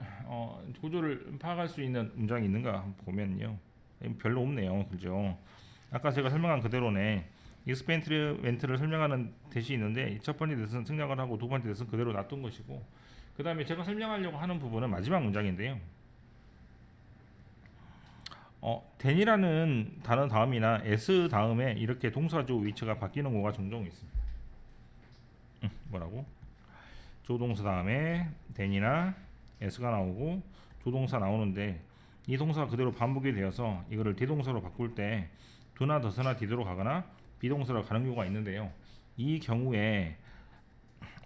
S1: 구조를 파악할 수 있는 문장이 있는가 한번 보면요 별로 없네요. 그죠? 아까 제가 설명한 그대로네. 익스페리멘트를 설명하는 대시 있는데 첫 번째 대신 생략을 하고 두 번째 대신 그대로 놔둔 것이고 그 다음에 제가 설명하려고 하는 부분은 마지막 문장인데요. then이라는 단어 다음이나 s 다음에 이렇게 동사조 위치가 바뀌는 경우가 종종 있습니다. 뭐라고? 조동사 다음에 then이나 s가 나오고 조동사 나오는데 이 동사가 그대로 반복이 되어서 이거를 대동사로 바꿀 때 do나 does나 did로 가거나 비동사로 가는 경우가 있는데요. 이 경우에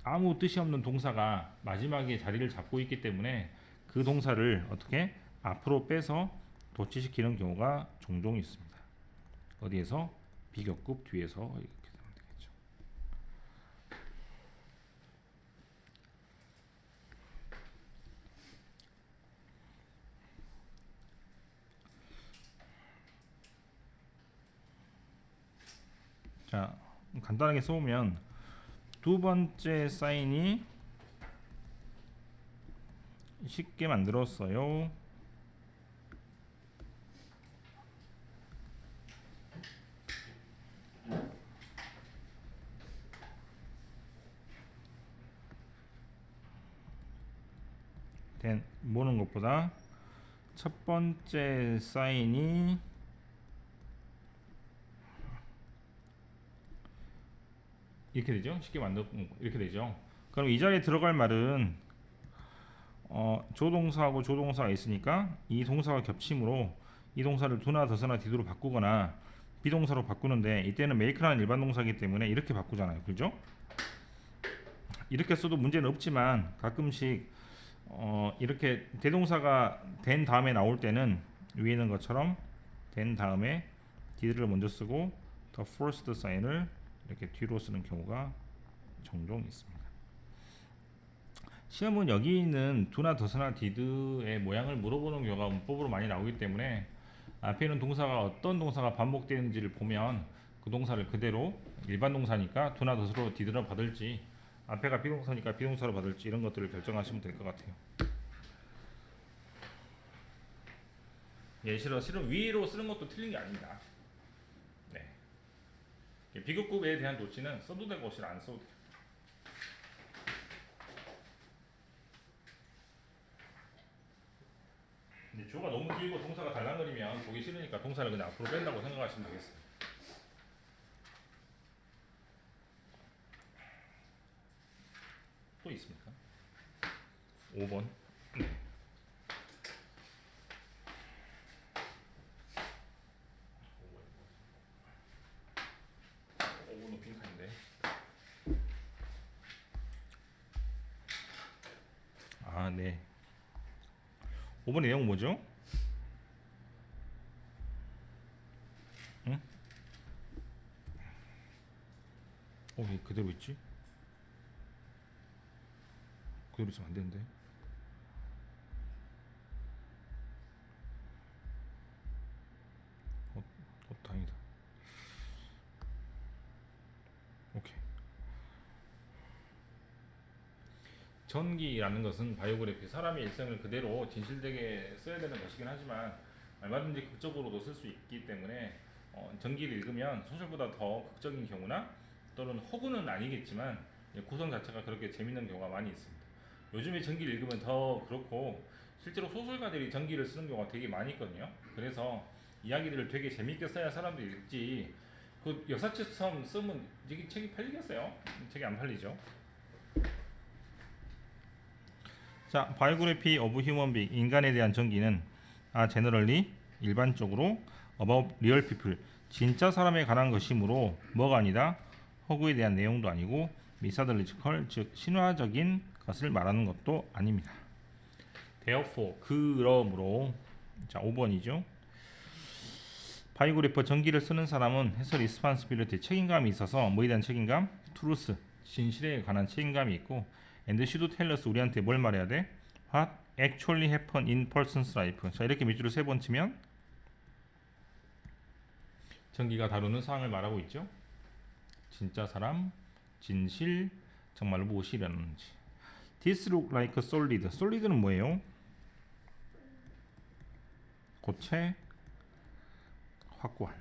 S1: 아무 뜻이 없는 동사가 마지막에 자리를 잡고 있기 때문에 그 동사를 어떻게 앞으로 빼서 도치시키는 경우가 종종 있습니다. 어디에서? 비교급 뒤에서 이렇게 되면 되겠죠. 자, 간단하게 써보면 두 번째 사인이 쉽게 만들었어요. 보는 것보다 첫 번째 사인이 이렇게 되죠. 쉽게 이렇게 되죠. 그럼 이 자리에 들어갈 말은 조동사하고 조동사가 있으니까 이 동사가 겹침으로 이 동사를 do나 does나 did로 바꾸거나 비동사로 바꾸는데 이때는 make라는 일반 동사이기 때문에 이렇게 바꾸잖아요. 그죠? 이렇게 써도 문제는 없지만 가끔씩 이렇게 대동사가 된 다음에 나올 때는 위에 있는 것처럼 된 다음에 did를 먼저 쓰고 the first sign을 이렇게 뒤로 쓰는 경우가 종종 있습니다. 시험은 여기 있는 do나 does나 did의 모양을 물어보는 경우가 문법으로 많이 나오기 때문에 앞에 있는 동사가 어떤 동사가 반복되는지를 보면 그 동사를 그대로 일반 동사니까 do나 does로 did로 받을지 앞에가 비동사니까 비동사로 받을지 이런 것들을 결정하시면 될 것 같아요. 예, 실은 위로 쓰는 것도 틀린 게 아닙니다. 네. 비교급에 대한 조치는 써도 되고 안 써도 돼요. 주어가 너무 길고 동사가 달랑거리면 보기 싫으니까 동사를 그냥 앞으로 뺀다고 생각하시면 되겠습니다. 또 있습니까? 5번. 네. 5번은 빈칸인데. 아, 네. 5번의 내용은 뭐죠? 응? 왜 그대로 있지? 그대로 있으면 안 되는데. 다행이다. 오케이. 전기라는 것은 바이오그래피, 사람의 일생을 그대로 진실되게 써야 되는 것이긴 하지만 얼마든지 극적으로도 쓸 수 있기 때문에 전기를 읽으면 소설보다 더 극적인 경우나 또는 혹은 아니겠지만 구성 자체가 그렇게 재밌는 경우가 많이 있습니다. 요즘에 전기를 읽으면 더 그렇고 실제로 소설가들이 전기를 쓰는 경우가 되게 많이 있거든요. 그래서 이야기들을 되게 재밌게 써야 사람들이 읽지, 그 역사책처럼 쓰면 이게 책이 팔리겠어요? 책이 안 팔리죠. 자, 바이오그래피 오브 휴먼 빙, 인간에 대한 전기는 제너럴리 일반적으로 about real people, 진짜 사람에 관한 것이므로 뭐가 아니다, 허구에 대한 내용도 아니고 미사들리지컬, 즉 신화적인 것을 말하는 것도 아닙니다. therefore, 그러므로. 자, 5번이죠. 바이오그래퍼, 전기를 쓰는 사람은 해서 리스판시빌리티, 책임감이 있어서 뭐에 대한 책임감? truth, 진실에 관한 책임감이 있고 and should tell us, 우리한테 뭘 말해야 돼? what actually happened in person's life. 자, 이렇게 밑줄을 3번 치면 전기가 다루는 사항을 말하고 있죠. 진짜 사람, 진실, 정말로 무엇이 일어났는지. This look like solid. solid는 뭐예요? 고체, 확고한.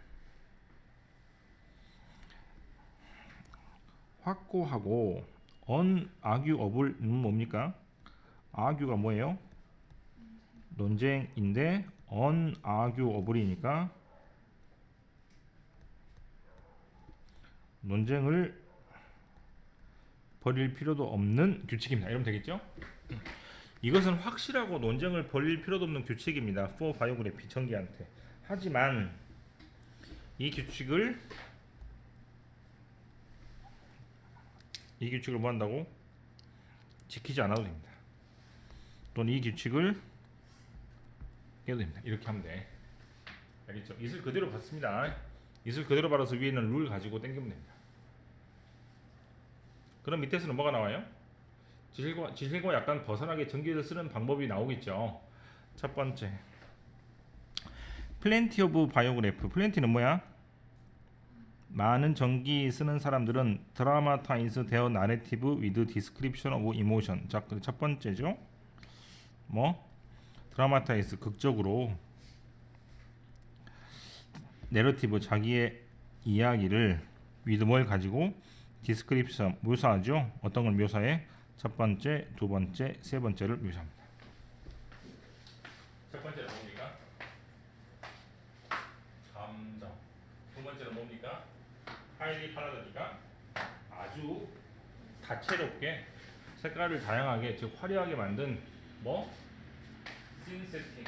S1: 확고하고 unarguable는 뭡니까? argue가 뭐예요? 논쟁인데 unarguable이니까 논쟁을 벌일 필요도 없는 규칙입니다. 이러면 되겠죠? 이것은 확실하고 논쟁을 벌일 필요도 없는 규칙입니다. for biography, 전기한테. 하지만 이 규칙을 뭐 한다고? 지키지 않아도 됩니다. 또는 이 규칙을 깨도 됩니다. 이렇게 하면 돼. 알겠죠? 이슬 그대로 받습니다. 이슬 그대로 받아서 위에는 룰 가지고 당기면 됩니다. 그럼 밑에서는 뭐가 나와요? 지실과 약간 벗어나게 전기를 쓰는 방법이 나오겠죠. 첫 번째, 플랜티 오브 바이오그래프. 플랜티는 뭐야? 많은 전기 쓰는 사람들은 드라마타이즈 데어 나레티브 위드 디스크립션 오브 이모션. 자, 첫 번째죠. 뭐? 드라마타이즈, 극적으로 내러티브, 자기의 이야기를 위드 뭘 가지고 디스크립션, 묘사하죠. 어떤 걸 묘사해? 첫 번째, 두 번째, 세 번째를 묘사합니다. 첫 번째는 뭡니까? 감정. 두 번째는 뭡니까? 하이리 컬러드니까 아주 다채롭게 색깔을 다양하게, 즉 화려하게 만든 뭐? 씬 세팅,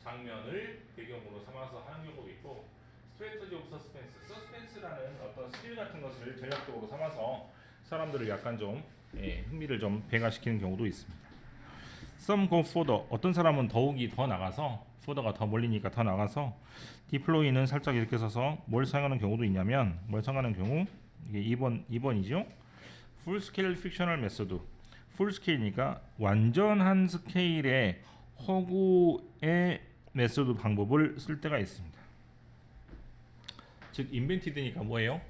S1: 장면을 배경으로 삼아서 하는 경우도 있고, 스트레이터지 오브 서스펜스라는 어떤 스킬 같은 것을 전략적으로 삼아서 사람들을 약간 좀 흥미를 좀 배가시키는 경우도 있습니다. Some go further. 어떤 사람은 더욱이 더 나가서, further가 더 멀리니까 더 나가서, deploy는 살짝 이렇게 써서 뭘 사용하는 경우도 있냐면, 뭘 사용하는 경우, 이게 2번이죠. Full scale fictional method. 풀 스케일이니까 완전한 스케일의 허구의 메소드, 방법을 쓸 때가 있습니다. 즉 인벤티드니까 뭐예요?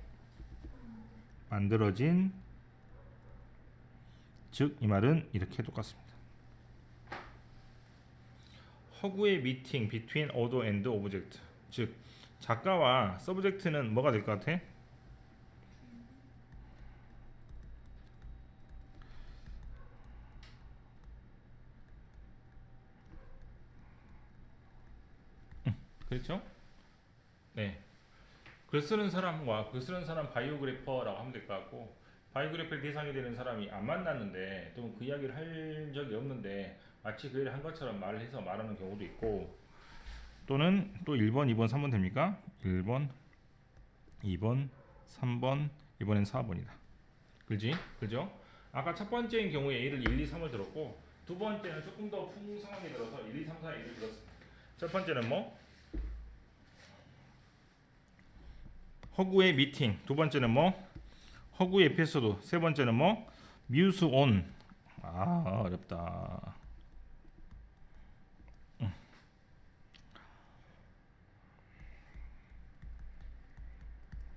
S1: 만들어진. 즉 이 말은 이렇게 똑같습니다. 허구의 미팅 between author and object. 즉 작가와 서브젝트는 뭐가 될 것 같아? 그렇죠? 네. 글 쓰는 사람과 글 쓰는 사람 바이오그래퍼라고 하면 될 것 같고, 바이오그래퍼의 대상이 되는 사람이 안 만났는데 또는 그 이야기를 할 적이 없는데 마치 그 일을 한 것처럼 말을 해서 말하는 경우도 있고, 또는 또 1번, 2번, 3번 됩니까? 1번, 2번, 3번, 이번엔 4번이다. 그지? 그죠? 아까 첫 번째인 경우에 A를 1, 2, 3을 들었고, 두 번째는 조금 더 풍성하게 들어서 1, 2, 3, 4, 1을 들었습니다. 첫 번째는 뭐? 허구의 미팅. 두 번째는 뭐? 허구의 에피소드. 세 번째는 뭐? 뮤스 온. 아, 어렵다.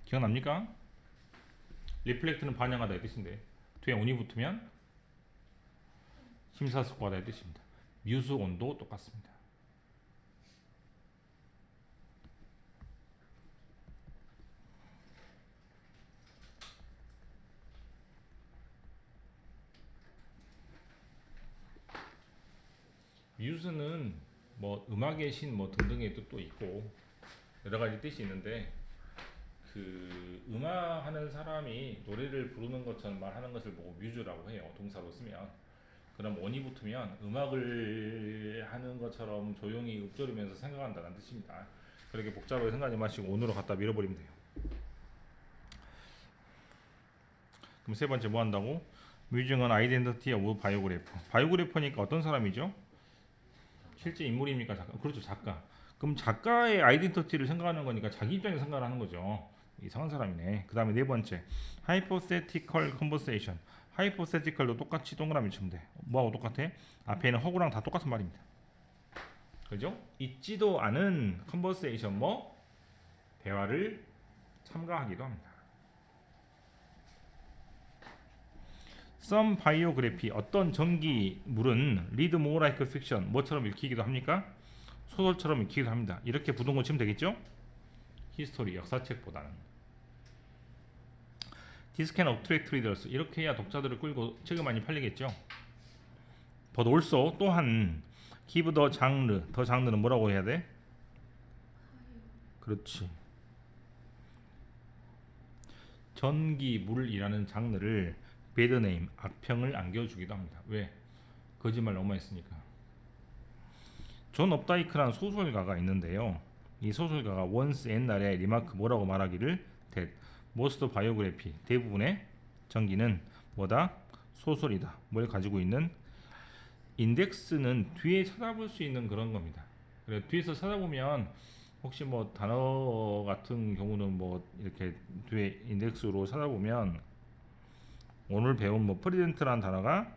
S1: 기억납니까? 리플렉트는 반영하다 이 뜻인데, 뒤에 온이 붙으면 심사숙고하다 이 뜻입니다. 뮤스 온도 똑같습니다. 뮤즈는 뭐 음악의 신 뭐 등등의 뜻도 있고 여러 가지 뜻이 있는데, 그 음악하는 사람이 노래를 부르는 것처럼 말하는 것을 보고 뮤즈라고 해요. 동사로 쓰면. 그럼 on이 붙으면 음악을 하는 것처럼 조용히 읊조리면서 생각한다는 뜻입니다. 그렇게 복잡하게 생각하지 마시고 on으로 갖다 밀어버리면 돼요. 그럼 세 번째 뭐 한다고? 뮤징은 아이덴티티 오브 바이오그래퍼. 바이오그래퍼니까 어떤 사람이죠? 실제 인물입니까? 작가? 그렇죠, 작가. 그럼 작가의 아이덴티티를 생각하는 거니까 자기 입장에서 생각을 하는 거죠. 이상한 사람이네. 그 다음에 네 번째, hypothetical conversation. hypothetical도 똑같이 동그라미 치면 돼. 뭐하고 똑같아? 앞에 있는 허구랑 다 똑같은 말입니다. 그죠? 있지도 않은 conversation, 뭐 대화를 참가하기도 합니다. some biography, 어떤 전기물은 read more like fiction, 뭐처럼 읽히기도 합니까? 소설처럼 읽히기도 합니다. 이렇게 부동어 치면 되겠죠? 히스토리, 역사책보다는. This can attract readers, 이렇게 해야 독자들을 끌고 책이 많이 팔리겠죠? But also, 또한 give the genre, 더 장르는 뭐라고 해야 돼? 그렇지. 전기물이라는 장르를 bad name, 악평을 안겨주기도 합니다. 왜? 거짓말 너무 많이 했으니까. 존 업다이크라는 소설가가 있는데요. 이 소설가가 once 옛날에 리마크 뭐라고 말하기를 that most biography, 대부분의 전기는 뭐다? 소설이다. 뭘 가지고 있는? 인덱스는 뒤에 찾아볼 수 있는 그런 겁니다. 그래 뒤에서 찾아보면 혹시 뭐 단어 같은 경우는 뭐 이렇게 뒤에 인덱스로 찾아보면 오늘 배운 뭐 프리젠트라는 단어가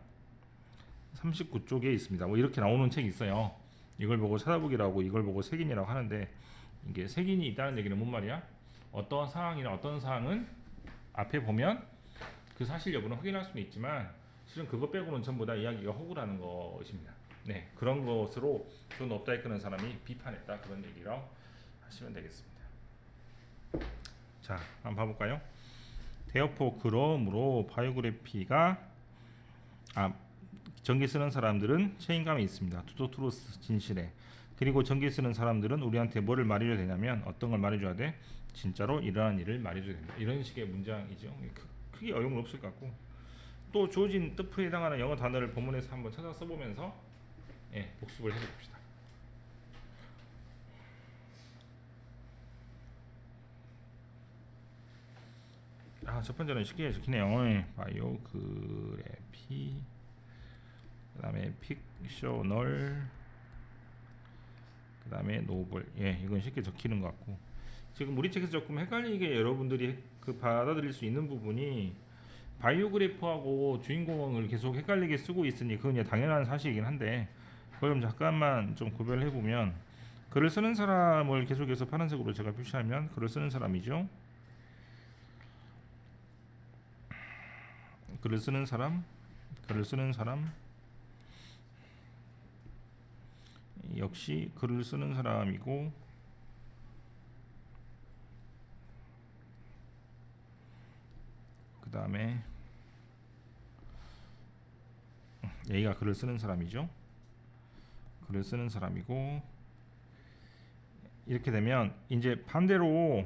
S1: 39쪽에 있습니다. 뭐 이렇게 나오는 책이 있어요. 이걸 보고 찾아보기라고 이걸 보고 색인이라고 하는데, 이게 색인이 있다는 얘기는 뭔 말이야? 어떤 상황이나 어떤 사항은 앞에 보면 그 사실 여부는 확인할 수는 있지만 실은 그거 빼고는 전부 다 이야기가 허구라는 것입니다. 네, 그런 것으로 존 업다이크라는 사람이 비판했다, 그런 얘기라고 하시면 되겠습니다. 자, 한번 봐볼까요? 대어포 그러므로 바이오그래피가 전기 쓰는 사람들은 책임감이 있습니다. 투도 트루스, 진실에. 그리고 전기 쓰는 사람들은 우리한테 뭐를 말해줘야 되냐면 어떤 걸 말해줘야 돼? 진짜로 일어난 일을 말해줘야 된다. 이런 식의 문장이죠. 크게 어려움은 없을 것 같고, 또 주어진 뜻풀에 해당하는 영어 단어를 본문에서 한번 찾아 써보면서 복습을 해봅시다. 첫 번째는 쉽게 적히네요. 바이오그래피, 그 다음에 픽셔널, 그 다음에 노블. 이건 쉽게 적히는 것 같고, 지금 우리 책에서 조금 헷갈리게 여러분들이 받아들일 수 있는 부분이 바이오그래프하고 주인공을 계속 헷갈리게 쓰고 있으니 그건 이제 당연한 사실이긴 한데, 그럼 잠깐만 좀 구별해 보면, 글을 쓰는 사람을 계속해서 파란색으로 제가 표시하면 글을 쓰는 사람이죠. 글을 쓰는 사람, 역시 글을 쓰는 사람이고, 그 다음에 A가 글을 쓰는 사람이죠. 글을 쓰는 사람이고, 이렇게 되면 이제 반대로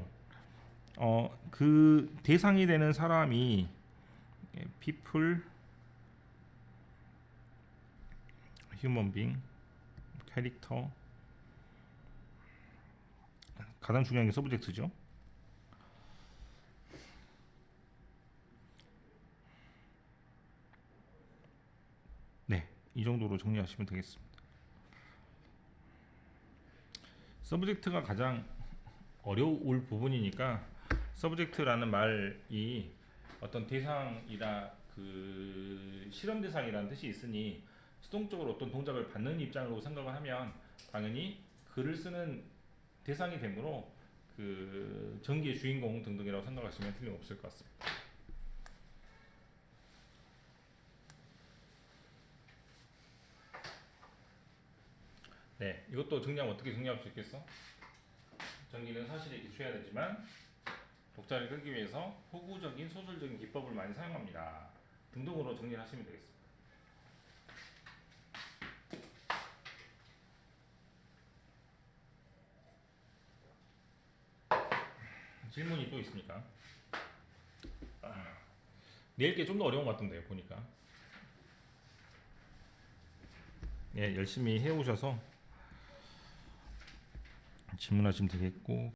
S1: 그 대상이 되는 사람이 people, human being, 캐릭터, 가장 중요한 게 서브젝트죠. 네, 이 정도로 정리하시면 되겠습니다. 서브젝트가 가장 어려울 부분이니까 서브젝트라는 말이 어떤 대상이라 그 실험 대상이라는 뜻이 있으니 수동적으로 어떤 동작을 받는 입장으로 생각을 하면 당연히 글을 쓰는 대상이 되므로 그 전기의 주인공 등등이라고 생각하시면 틀림없을 것 같습니다. 네, 이것도 정리하면 어떻게 정리할 수 있겠어? 전기는 사실에 기초해야 되지만 독자를 끌기 위해서 호구적인 소설적인 기법을 많이 사용합니다. 등등으로 정리를 하시면 되겠습니다. 질문이 또 있습니까? 내일 게 좀 더 어려운 것 같던데요, 보니까. 예, 열심히 해오셔서 질문하시면 되겠고.